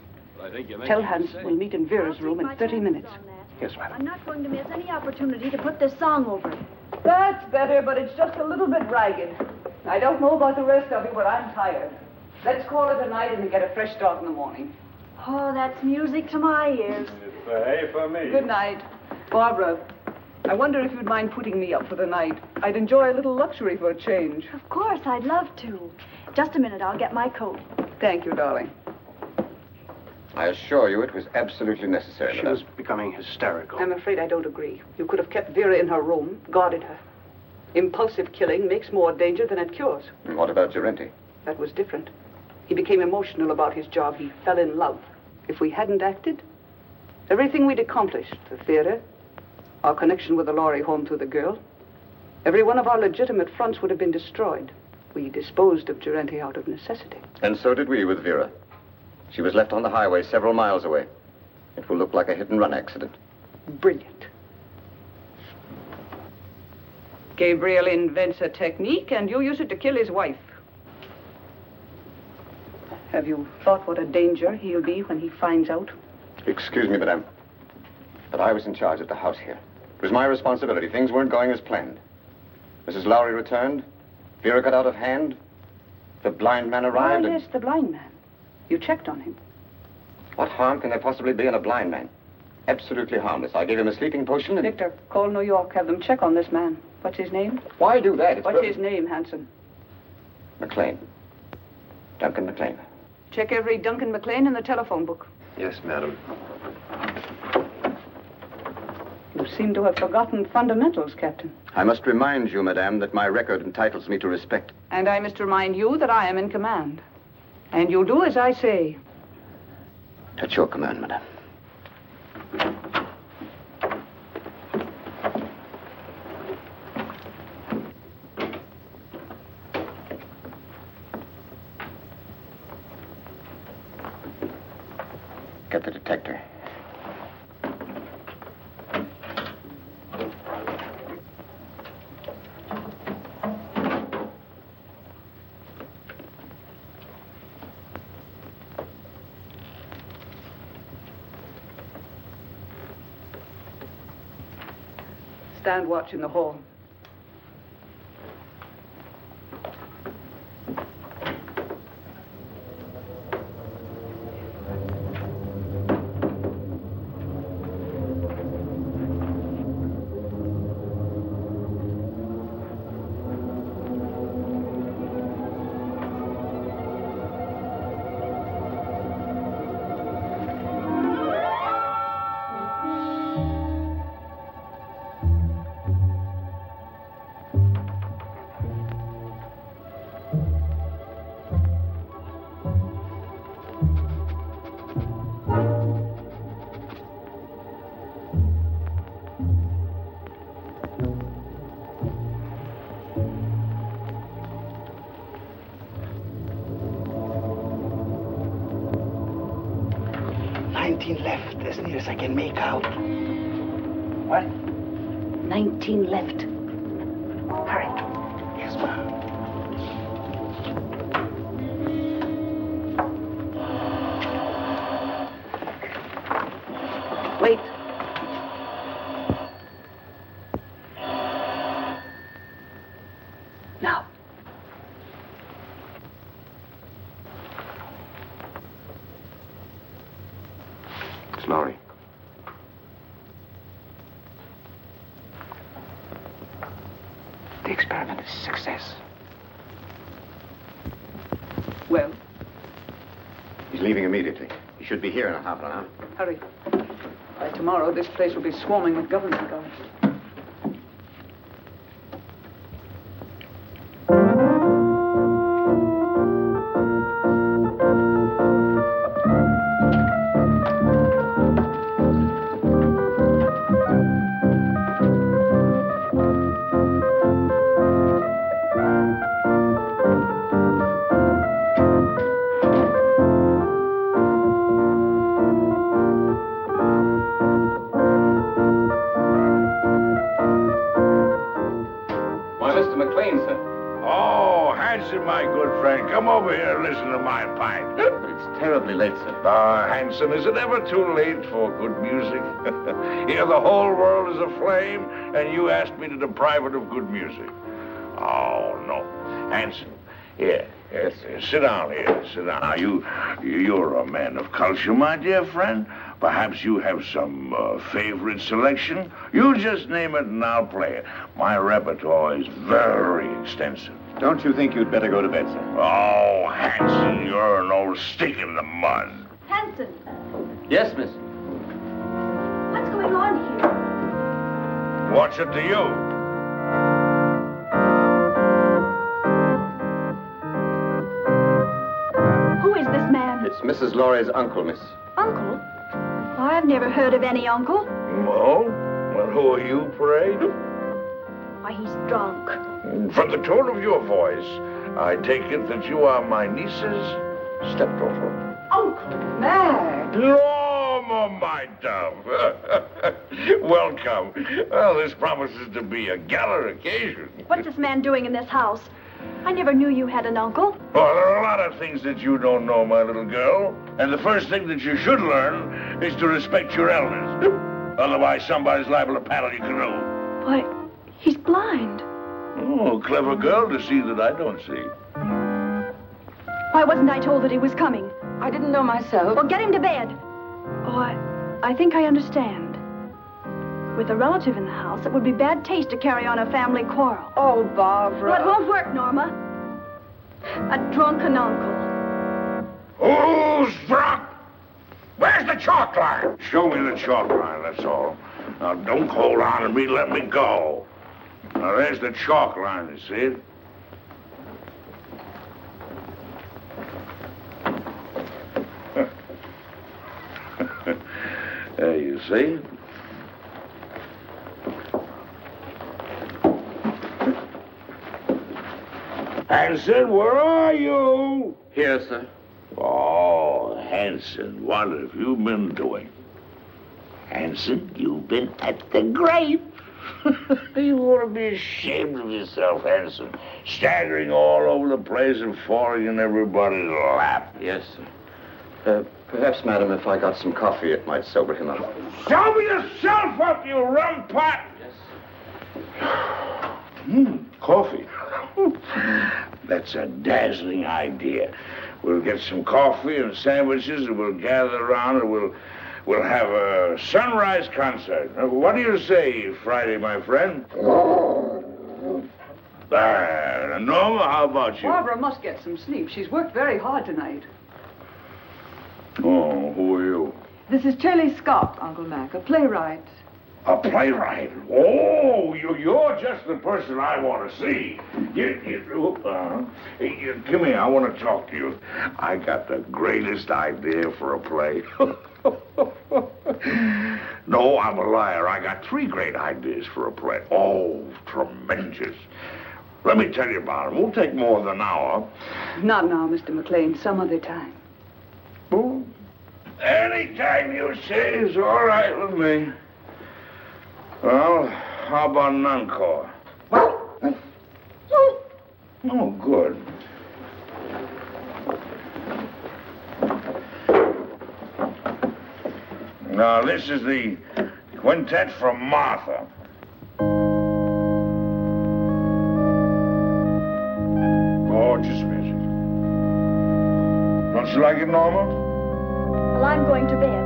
Tell Hanson we'll meet in Vera's room in 30 minutes. Yes, madam. I'm not going to miss any opportunity to put this song over. That's better, but it's just a little bit ragged. I don't know about the rest of you, but I'm tired. Let's call it a night and get a fresh start in the morning. Oh, that's music to my ears. It's A for me. Good night. Barbara, I wonder if you'd mind putting me up for the night. I'd enjoy a little luxury for a change. Of course, I'd love to. Just a minute, I'll get my coat. Thank you, darling. I assure you it was absolutely necessary. She was becoming hysterical. I'm afraid I don't agree. You could have kept Vera in her room, guarded her. Impulsive killing makes more danger than it cures. And what about Gerenti? That was different. He became emotional about his job. He fell in love. If we hadn't acted, everything we'd accomplished, the theater, our connection with the Laurie home through the girl, every one of our legitimate fronts would have been destroyed. We disposed of Gerenti out of necessity. And so did we with Vera. She was left on the highway several miles away. It will look like a hit-and-run accident. Brilliant. Gabriel invents a technique, and you use it to kill his wife. Have you thought what a danger he'll be when he finds out? Excuse me, madame, but I was in charge at the house here. It was my responsibility. Things weren't going as planned. Mrs. Lowry returned. Vera got out of hand. The blind man arrived. Oh, yes, the blind man. You checked on him. What harm can there possibly be in a blind man? Absolutely harmless. I gave him a sleeping potion and... Victor, call New York. Have them check on this man. What's his name? Why do that? What's his name, Hanson? McLean. Duncan McLean. Check every Duncan McLean in the telephone book. Yes, madam. You seem to have forgotten fundamentals, Captain. I must remind you, madame, that my record entitles me to respect. And I must remind you that I am in command. And you'll do as I say. At your command, madame. Get the detector. Stand watch in the hall. Left, as near as I can make out. What? 19 left. Hurry. Yes, ma'am. Wait. Now. Miss Lowry. The experiment is a success. Well? He's leaving immediately. He should be here in a half an hour. Hurry. By tomorrow, this place will be swarming with government guards. Why, Mr. McLean, sir. Oh, Hanson, my good friend, come over here and listen to my pipe. But it's terribly late, sir. Hanson, is it ever too late for good music? Here the whole world is aflame, and you ask me to deprive it of good music. Oh, no. Hanson, here, sit down here, sit down. Now, you're a man of culture, my dear friend. Perhaps you have some favorite selection. You just name it and I'll play it. My repertoire is very extensive. Don't you think you'd better go to bed, sir? Oh, Hanson, you're an old stick in the mud. Hanson, Yes, miss. what's going on here? What's it to you? Who is this man? It's Mrs. Laurie's uncle, miss. Uncle? I've never heard of any uncle. Oh? Well, who are you, pray? Why, he's drunk. From the tone of your voice, I take it that you are my niece's stepdaughter. Uncle Mac! Oh, my dove. Welcome. Well, this promises to be a gala occasion. What's this man doing in this house? I never knew you had an uncle. Well, there are a lot of things that you don't know, my little girl. And the first thing that you should learn is to respect your elders. Otherwise, somebody's liable to paddle your canoe. Why, he's blind. Oh, clever girl to see that I don't see. Why wasn't I told that he was coming? I didn't know myself. Well, get him to bed. Oh, I think I understand. With a relative in the house, it would be bad taste to carry on a family quarrel. Oh, Barbara. Well, it won't work, Norma. A drunken uncle. Who's drunk? Where's the chalk line? Show me the chalk line, that's all. Now, don't hold on to me, let me go. Now, there's the chalk line, you see it? There you see. Hanson, where are you? Here, sir. Oh, Hanson, what have you been doing? Hanson, you've been at the grape. You ought to be ashamed of yourself, Hanson. Staggering all over the place and falling in everybody's lap. Yes, sir. Perhaps, madam, if I got some coffee, it might sober him up. Sober yourself up, you rum pot! Yes. Coffee. That's a dazzling idea. We'll get some coffee and sandwiches, and we'll gather around, and we'll have a sunrise concert. What do you say, Friday, my friend? Norma, how about you? Barbara must get some sleep. She's worked very hard tonight. Oh, who are you? This is Shirley Scott, Uncle Mac, a playwright. A playwright? Oh, you're just the person I want to see. Come here, I want to talk to you. I got the greatest idea for a play. No, I'm a liar. I got 3 great ideas for a play. Oh, tremendous. Let me tell you about them. We'll take more than an hour. Not now, Mr. McLean. Some other time. Oh, anytime you say is all right with me. Well, how about an encore? Oh, good. Now, this is the quintet from Martha. Gorgeous music. Don't you like it, Norma? Well, I'm going to bed,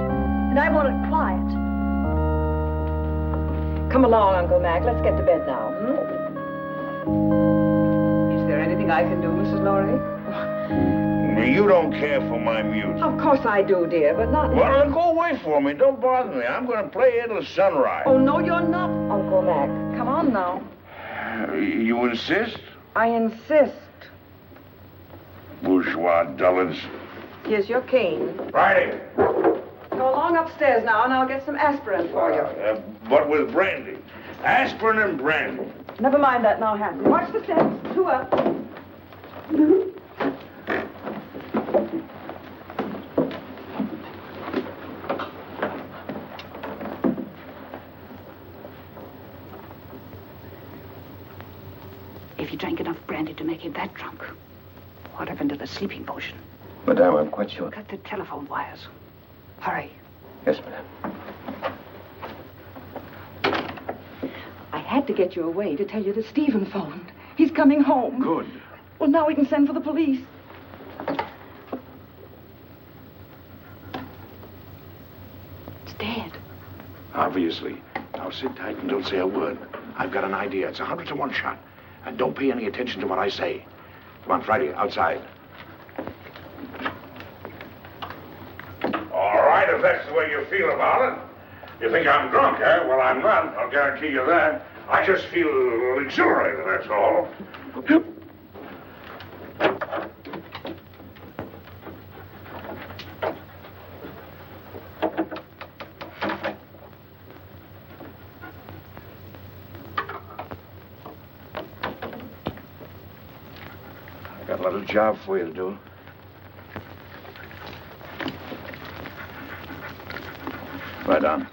and I want it quiet. Come along, Uncle Mac. Let's get to bed now. Is there anything I can do, Mrs. Laurie? You don't care for my music. Of course I do, dear, but not... Well, then go away for me. Don't bother me. I'm going to play here till sunrise. Oh, no, you're not, Uncle Mac. Come on now. You insist? I insist. Bourgeois dullards. Here's your cane. Friday. Go along upstairs now, and I'll get some aspirin for you. But with brandy. Aspirin and brandy. Never mind that now, Hanson. Watch the steps. 2 up. If he drank enough brandy to make him that drunk. What happened to the sleeping potion? Madame, I'm quite sure. Cut the telephone wires. Hurry. Yes, madame. I had to get you away to tell you that Stephen phoned. He's coming home. Good. Well, now we can send for the police. It's dead. Obviously. Now sit tight and don't say a word. I've got an idea. It's 100 to 1 shot. And don't pay any attention to what I say. Come on, Friday, outside. All right, if that's the way you feel about it. You think I'm drunk, eh? Well, I'm not. I'll guarantee you that. I just feel exhilarated, that's all. I've got a little job for you to do. Lie down.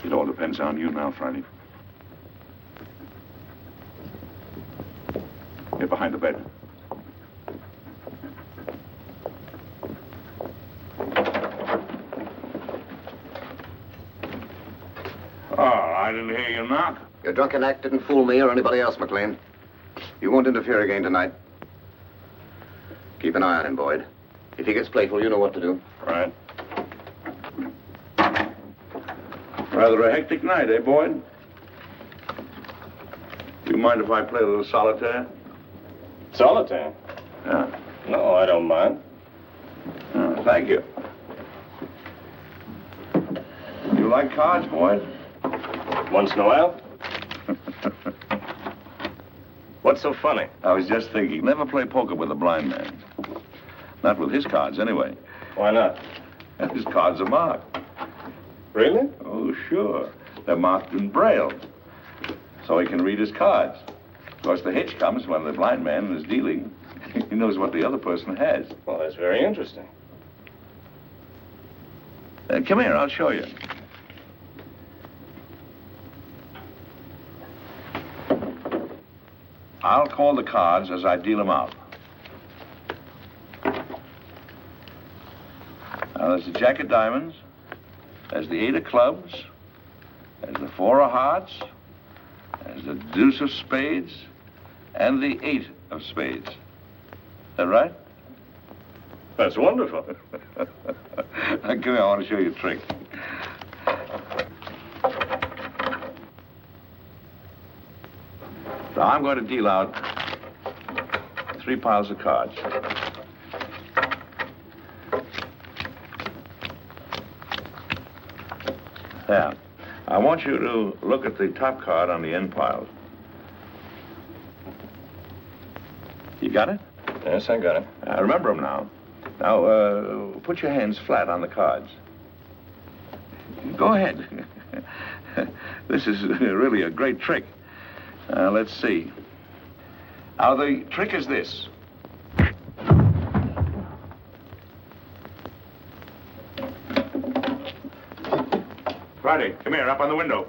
It all depends on you now, Friday. Get behind the bed. Oh, I didn't hear you knock. Your drunken act didn't fool me or anybody else, McLean. You won't interfere again tonight. Keep an eye on him, Boyd. If he gets playful, you know what to do. Right. Rather a hectic night, eh, Boyd? Do you mind if I play a little solitaire? Solitaire? Yeah. No, I don't mind. Oh, thank you. You like cards, Boyd? Once in a while. What's so funny? I was just thinking, never play poker with a blind man. Not with his cards, anyway. Why not? His cards are marked. Really? Oh, sure. They're marked in Braille, so he can read his cards. Of course, the hitch comes when the blind man is dealing. He knows what the other person has. Well, that's very interesting. Come here, I'll show you. I'll call the cards as I deal them out. Now, there's the Jack of Diamonds, there's the 8 of Clubs, there's the 4 of Hearts, there's the Deuce of Spades, and the 8 of Spades. Is that right? That's wonderful. Come here, I want to show you a trick. So I'm going to deal out 3 piles of cards. There. I want you to look at the top card on the end pile. You got it? Yes, I got it. Remember them now. Now, put your hands flat on the cards. Go ahead. This is really a great trick. Let's see. Now, the trick is this. Friday, come here, up on the window.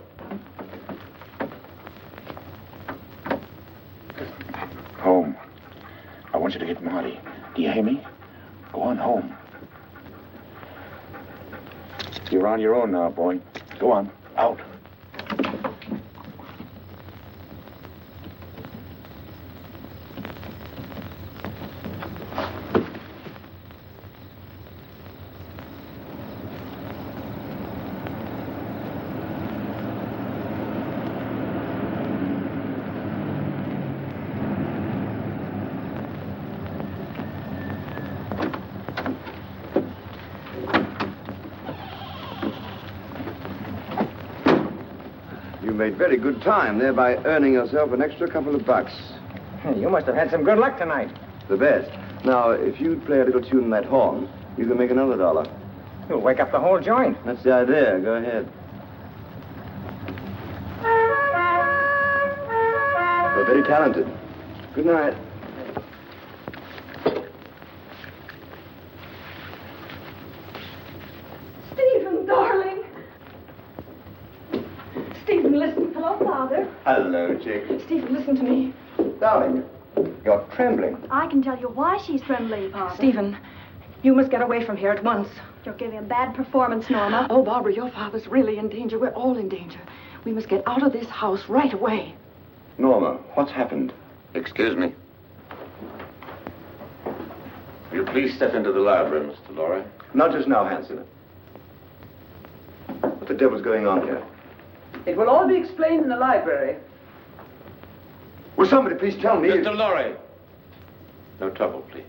Home. I want you to get Marty. Do you hear me? Go on home. You're on your own now, boy. Go on. Out. Made very good time, thereby earning yourself an extra couple of bucks. You must have had some good luck tonight. The best. Now, if you'd play a little tune in that horn, you can make another $1. You'll wake up the whole joint. That's the idea. Go ahead. very talented. Good night. Stephen, darling. Stephen, listen. Hello, Father. Hello, Chick. Stephen, listen to me. Darling, you're trembling. I can tell you why she's trembling, Father. Stephen, you must get away from here at once. You're giving a bad performance, Norma. Oh, Barbara, your father's really in danger. We're all in danger. We must get out of this house right away. Norma, what's happened? Excuse me. Will you please step into the library, Mr. Lorry? Not just now, Hanson. What the devil's going on here? It will all be explained in the library. Will somebody please tell me? Mr. Lorry. No trouble, please.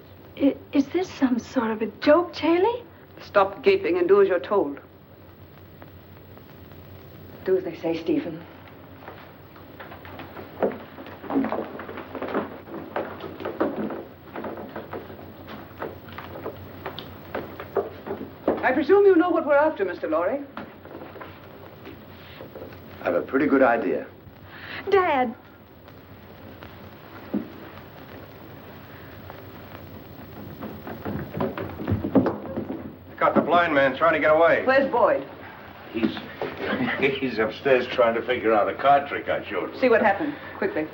Is this some sort of a joke, Chaley? Stop gaping and do as you're told. Do as they say, Stephen. I presume you know what we're after, Mr. Lorry. I have a pretty good idea. Dad. Got the blind man trying to get away. Where's Boyd? He's upstairs trying to figure out a card trick I showed him. See what happened, quickly.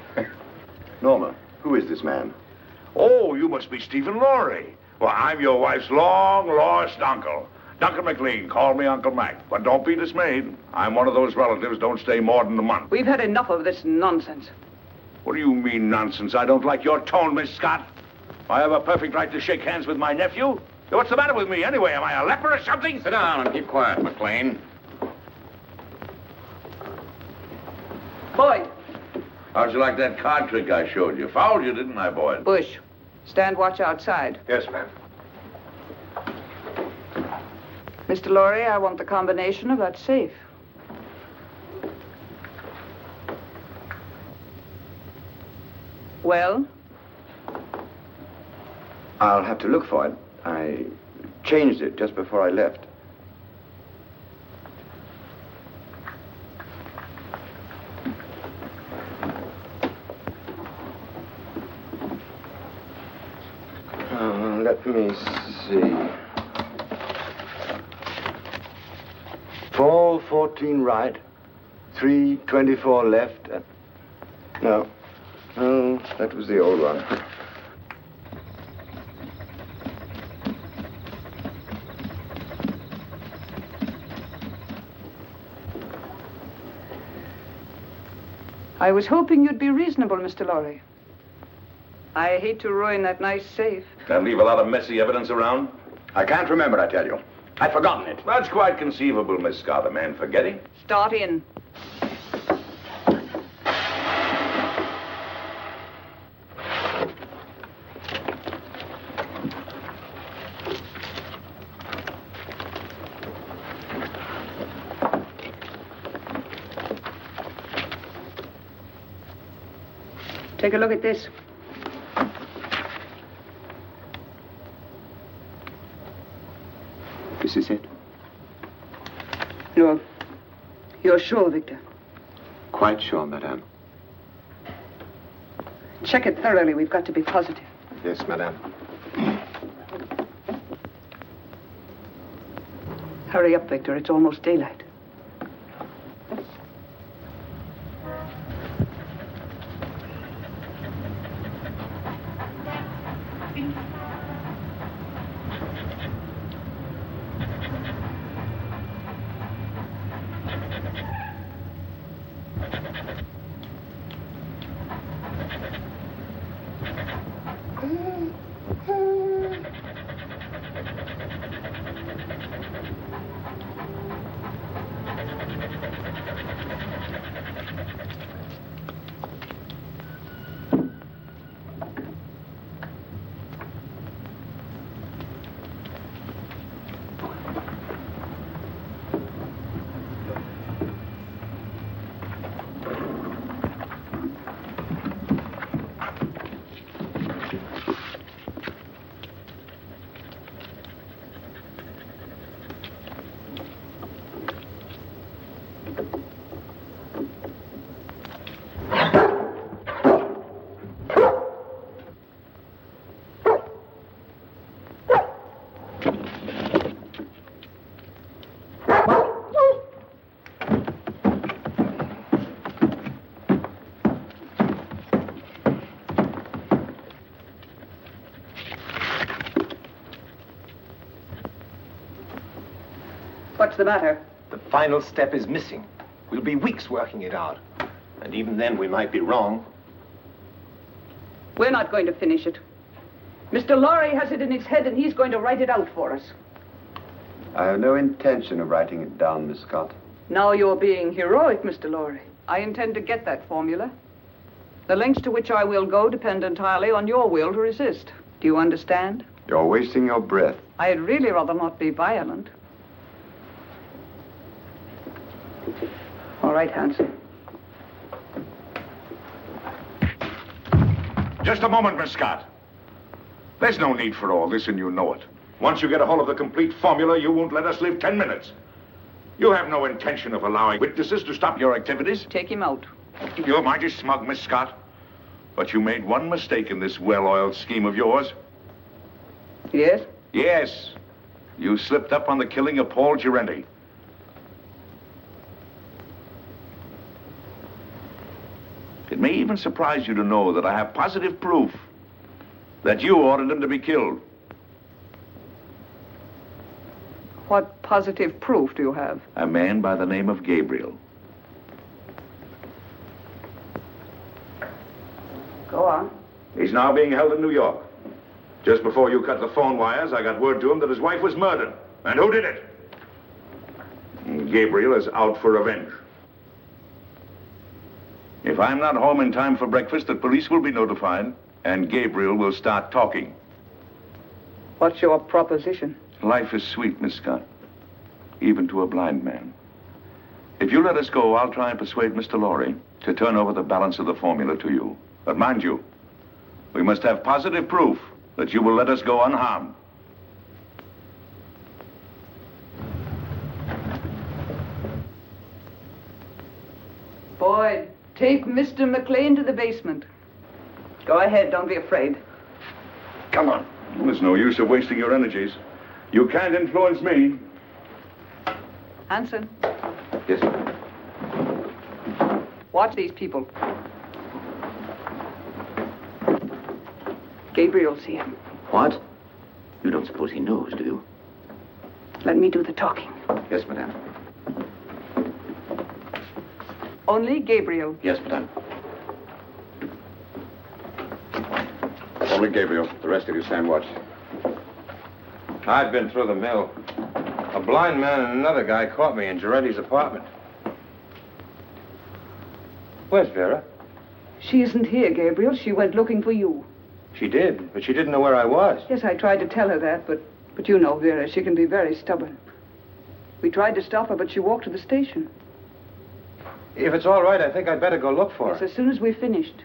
Norma, who is this man? Oh, you must be Stephen Lorry. Well, I'm your wife's long-lost uncle. Duncan McLean, call me Uncle Mac. But don't be dismayed. I'm one of those relatives don't stay more than a month. We've had enough of this nonsense. What do you mean, nonsense? I don't like your tone, Miss Scott. I have a perfect right to shake hands with my nephew. What's the matter with me, anyway? Am I a leper or something? Sit down and keep quiet, McLean. Boyd. How'd you like that card trick I showed you? Fouled you, didn't I, Boyd? Bush, stand watch outside. Yes, ma'am. Mr. Lorry, I want the combination of that safe. Well? I'll have to look for it. I changed it just before I left. Let me see. 414 right, 324 left. No, that was the old one. I was hoping you'd be reasonable, Mr. Lorry. I hate to ruin that nice safe. And leave a lot of messy evidence around? I can't remember, I tell you. I've forgotten it. That's quite conceivable, Miss Scott. A man forgetting. Start in. Take a look at this. This is it? You're sure, Victor? Quite sure, madame. Check it thoroughly. We've got to be positive. Yes, madame. Hurry up, Victor. It's almost daylight. What's the matter? The final step is missing. We'll be weeks working it out. And even then, we might be wrong. We're not going to finish it. Mr. Lorry has it in his head, and he's going to write it out for us. I have no intention of writing it down, Miss Scott. Now you're being heroic, Mr. Lorry. I intend to get that formula. The lengths to which I will go depend entirely on your will to resist. Do you understand? You're wasting your breath. I'd really rather not be violent. All right, Hanson. Just a moment, Miss Scott. There's no need for all this, and you know it. Once you get a hold of the complete formula, you won't let us live 10 minutes. You have no intention of allowing witnesses to stop your activities. Take him out. You're mighty smug, Miss Scott. But you made one mistake in this well-oiled scheme of yours. Yes? Yes. You slipped up on the killing of Paul Girenti. It may even surprise you to know that I have positive proof that you ordered him to be killed. What positive proof do you have? A man by the name of Gabriel. Go on. He's now being held in New York. Just before you cut the phone wires, I got word to him that his wife was murdered. And who did it? Gabriel is out for revenge. If I'm not home in time for breakfast, the police will be notified, and Gabriel will start talking. What's your proposition? Life is sweet, Miss Scott, even to a blind man. If you let us go, I'll try and persuade Mr. Lorry to turn over the balance of the formula to you. But mind you, we must have positive proof that you will let us go unharmed. Boyd, take Mr. McLean to the basement. Go ahead, don't be afraid. Come on. There's no use of wasting your energies. You can't influence me. Hanson, Yes, ma'am. watch these people. Gabriel's here. What? You don't suppose he knows, do you? Let me do the talking. Yes, madame. Only Gabriel. Yes, madame. Only Gabriel. The rest of you stand watch. I've been through the mill. A blind man and another guy caught me in Girenti's apartment. Where's Vera? She isn't here, Gabriel. She went looking for you. She did, but she didn't know where I was. Yes, I tried to tell her that, but you know Vera. She can be very stubborn. We tried to stop her, but she walked to the station. If it's all right, I think I'd better go look for Yes, her. as soon as we've finished.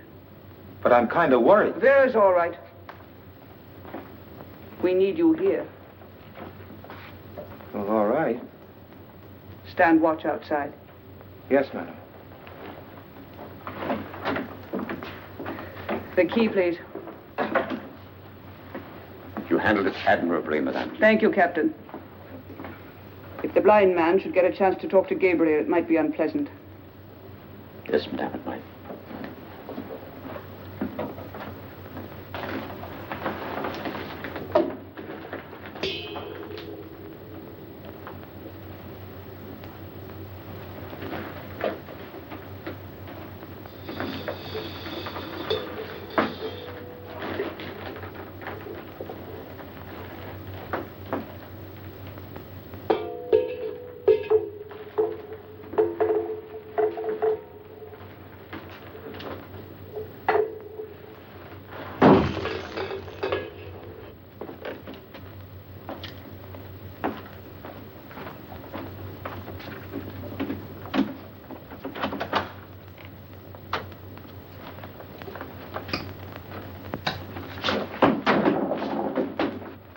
But I'm kind of worried. Vera's all right. We need you here. Well, all right. Stand watch outside. Yes, madam. The key, please. You handled it admirably, madame. Thank you, Captain. If the blind man should get a chance to talk to Gabriel, it might be unpleasant. Yes, madame, it might.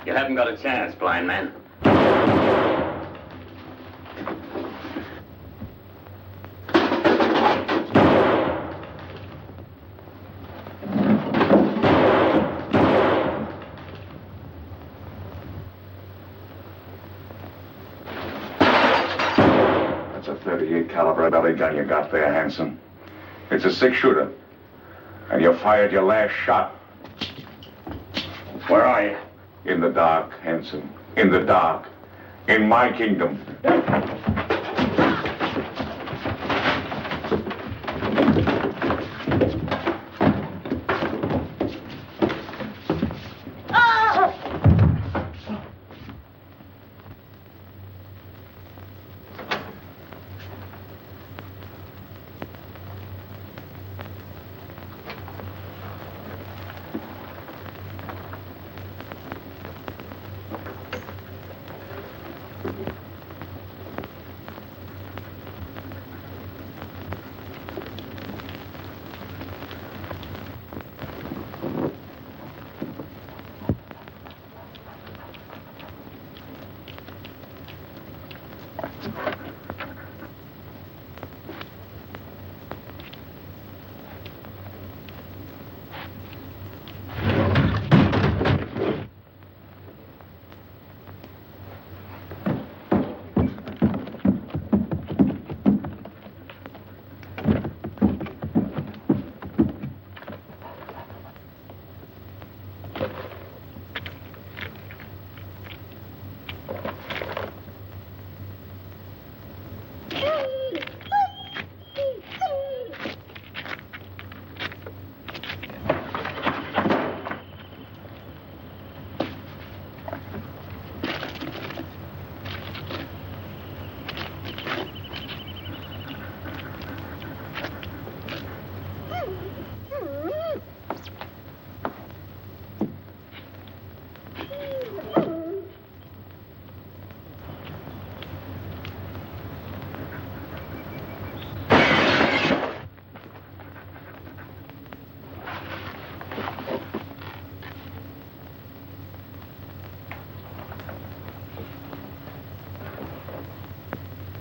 You haven't got a chance, blind man. That's a .38 caliber belly gun you got there, Hanson. It's a 6-shooter. And you fired your last shot. Where are you? In the dark, Hanson. In the dark. in my kingdom.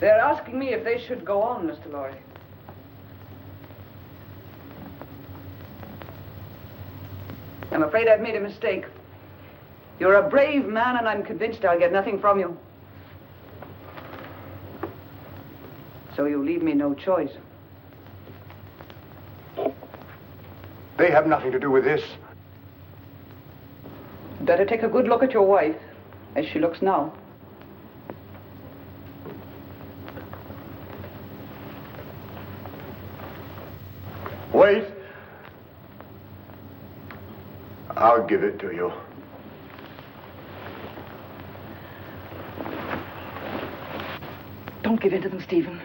They're asking me if they should go on, Mr. Lorry. I'm afraid I've made a mistake. You're a brave man, and I'm convinced I'll get nothing from you. So you leave me no choice. They have nothing to do with this. Better take a good look at your wife, as she looks now. Wait. I'll give it to you. Don't give in to them, Stephen.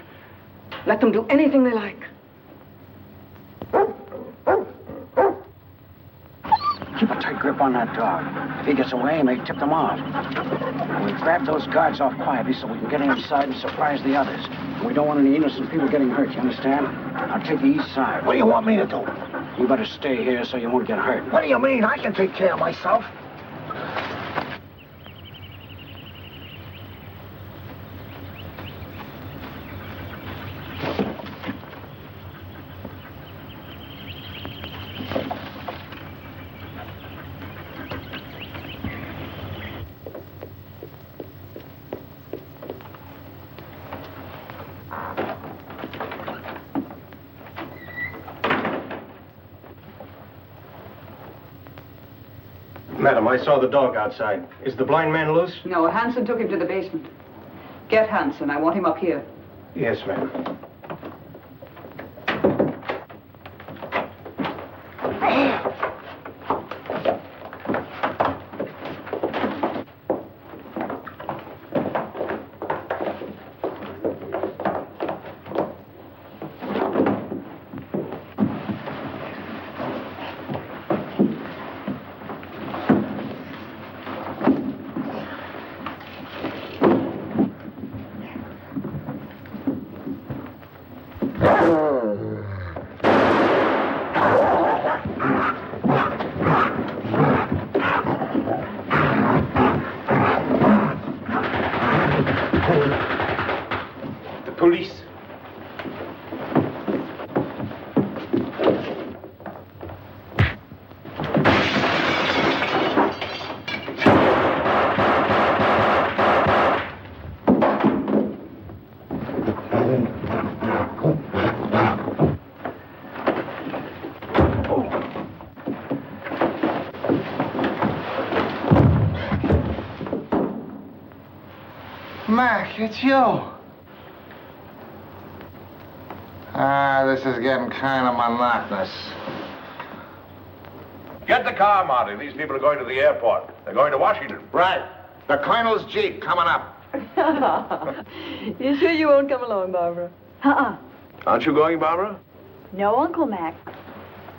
Let them do anything they like. Keep a tight grip on that dog. If he gets away, he may tip them off. We grab those guards off quietly so we can get inside and surprise the others. We don't want any innocent people getting hurt, you understand? I'll take the east side. What do you want me to do? You better stay here so you won't get hurt. What do you mean? I can take care of myself. Madam, I saw the dog outside. Is the blind man loose? No, Hanson took him to the basement. Get Hanson. I want him up here. Yes, ma'am. Police. Mac, it's you. This is getting kind of monotonous. Get the car, Marty. These people are going to the airport. They're going to Washington. Right. The Colonel's Jeep coming up. You sure you won't come along, Barbara? Aren't you going, Barbara? No, Uncle Mac.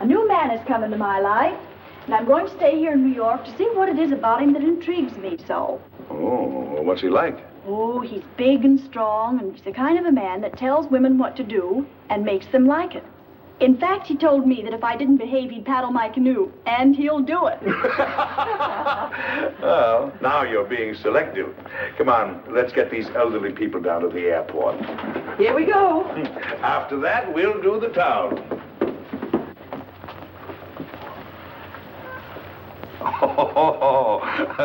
A new man has come into my life, and I'm going to stay here in New York to see what it is about him that intrigues me so. Oh, what's he like? Oh, he's big and strong, and he's the kind of a man that tells women what to do and makes them like it. In fact, he told me that if I didn't behave, he'd paddle my canoe, and he'll do it. Well, now you're being selective. Come on, let's get these elderly people down to the airport. Here we go. After that, we'll do the town. Oh,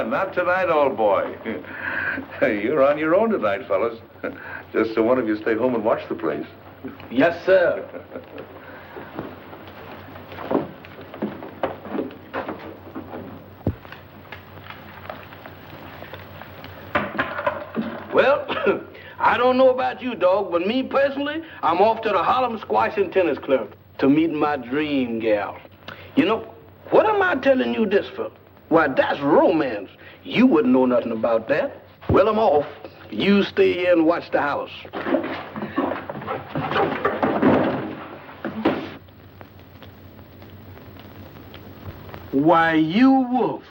not tonight, old boy. You're on your own tonight, fellas. Just so one of you stay home and watch the place. Yes, sir. Well, I don't know about you, dog, but me personally, I'm off to the Harlem Squash and Tennis Club to meet my dream gal. You know, what am I telling you this for? Why, that's romance. You wouldn't know nothing about that. Well, I'm off. You stay here and watch the house. Why, you wolf.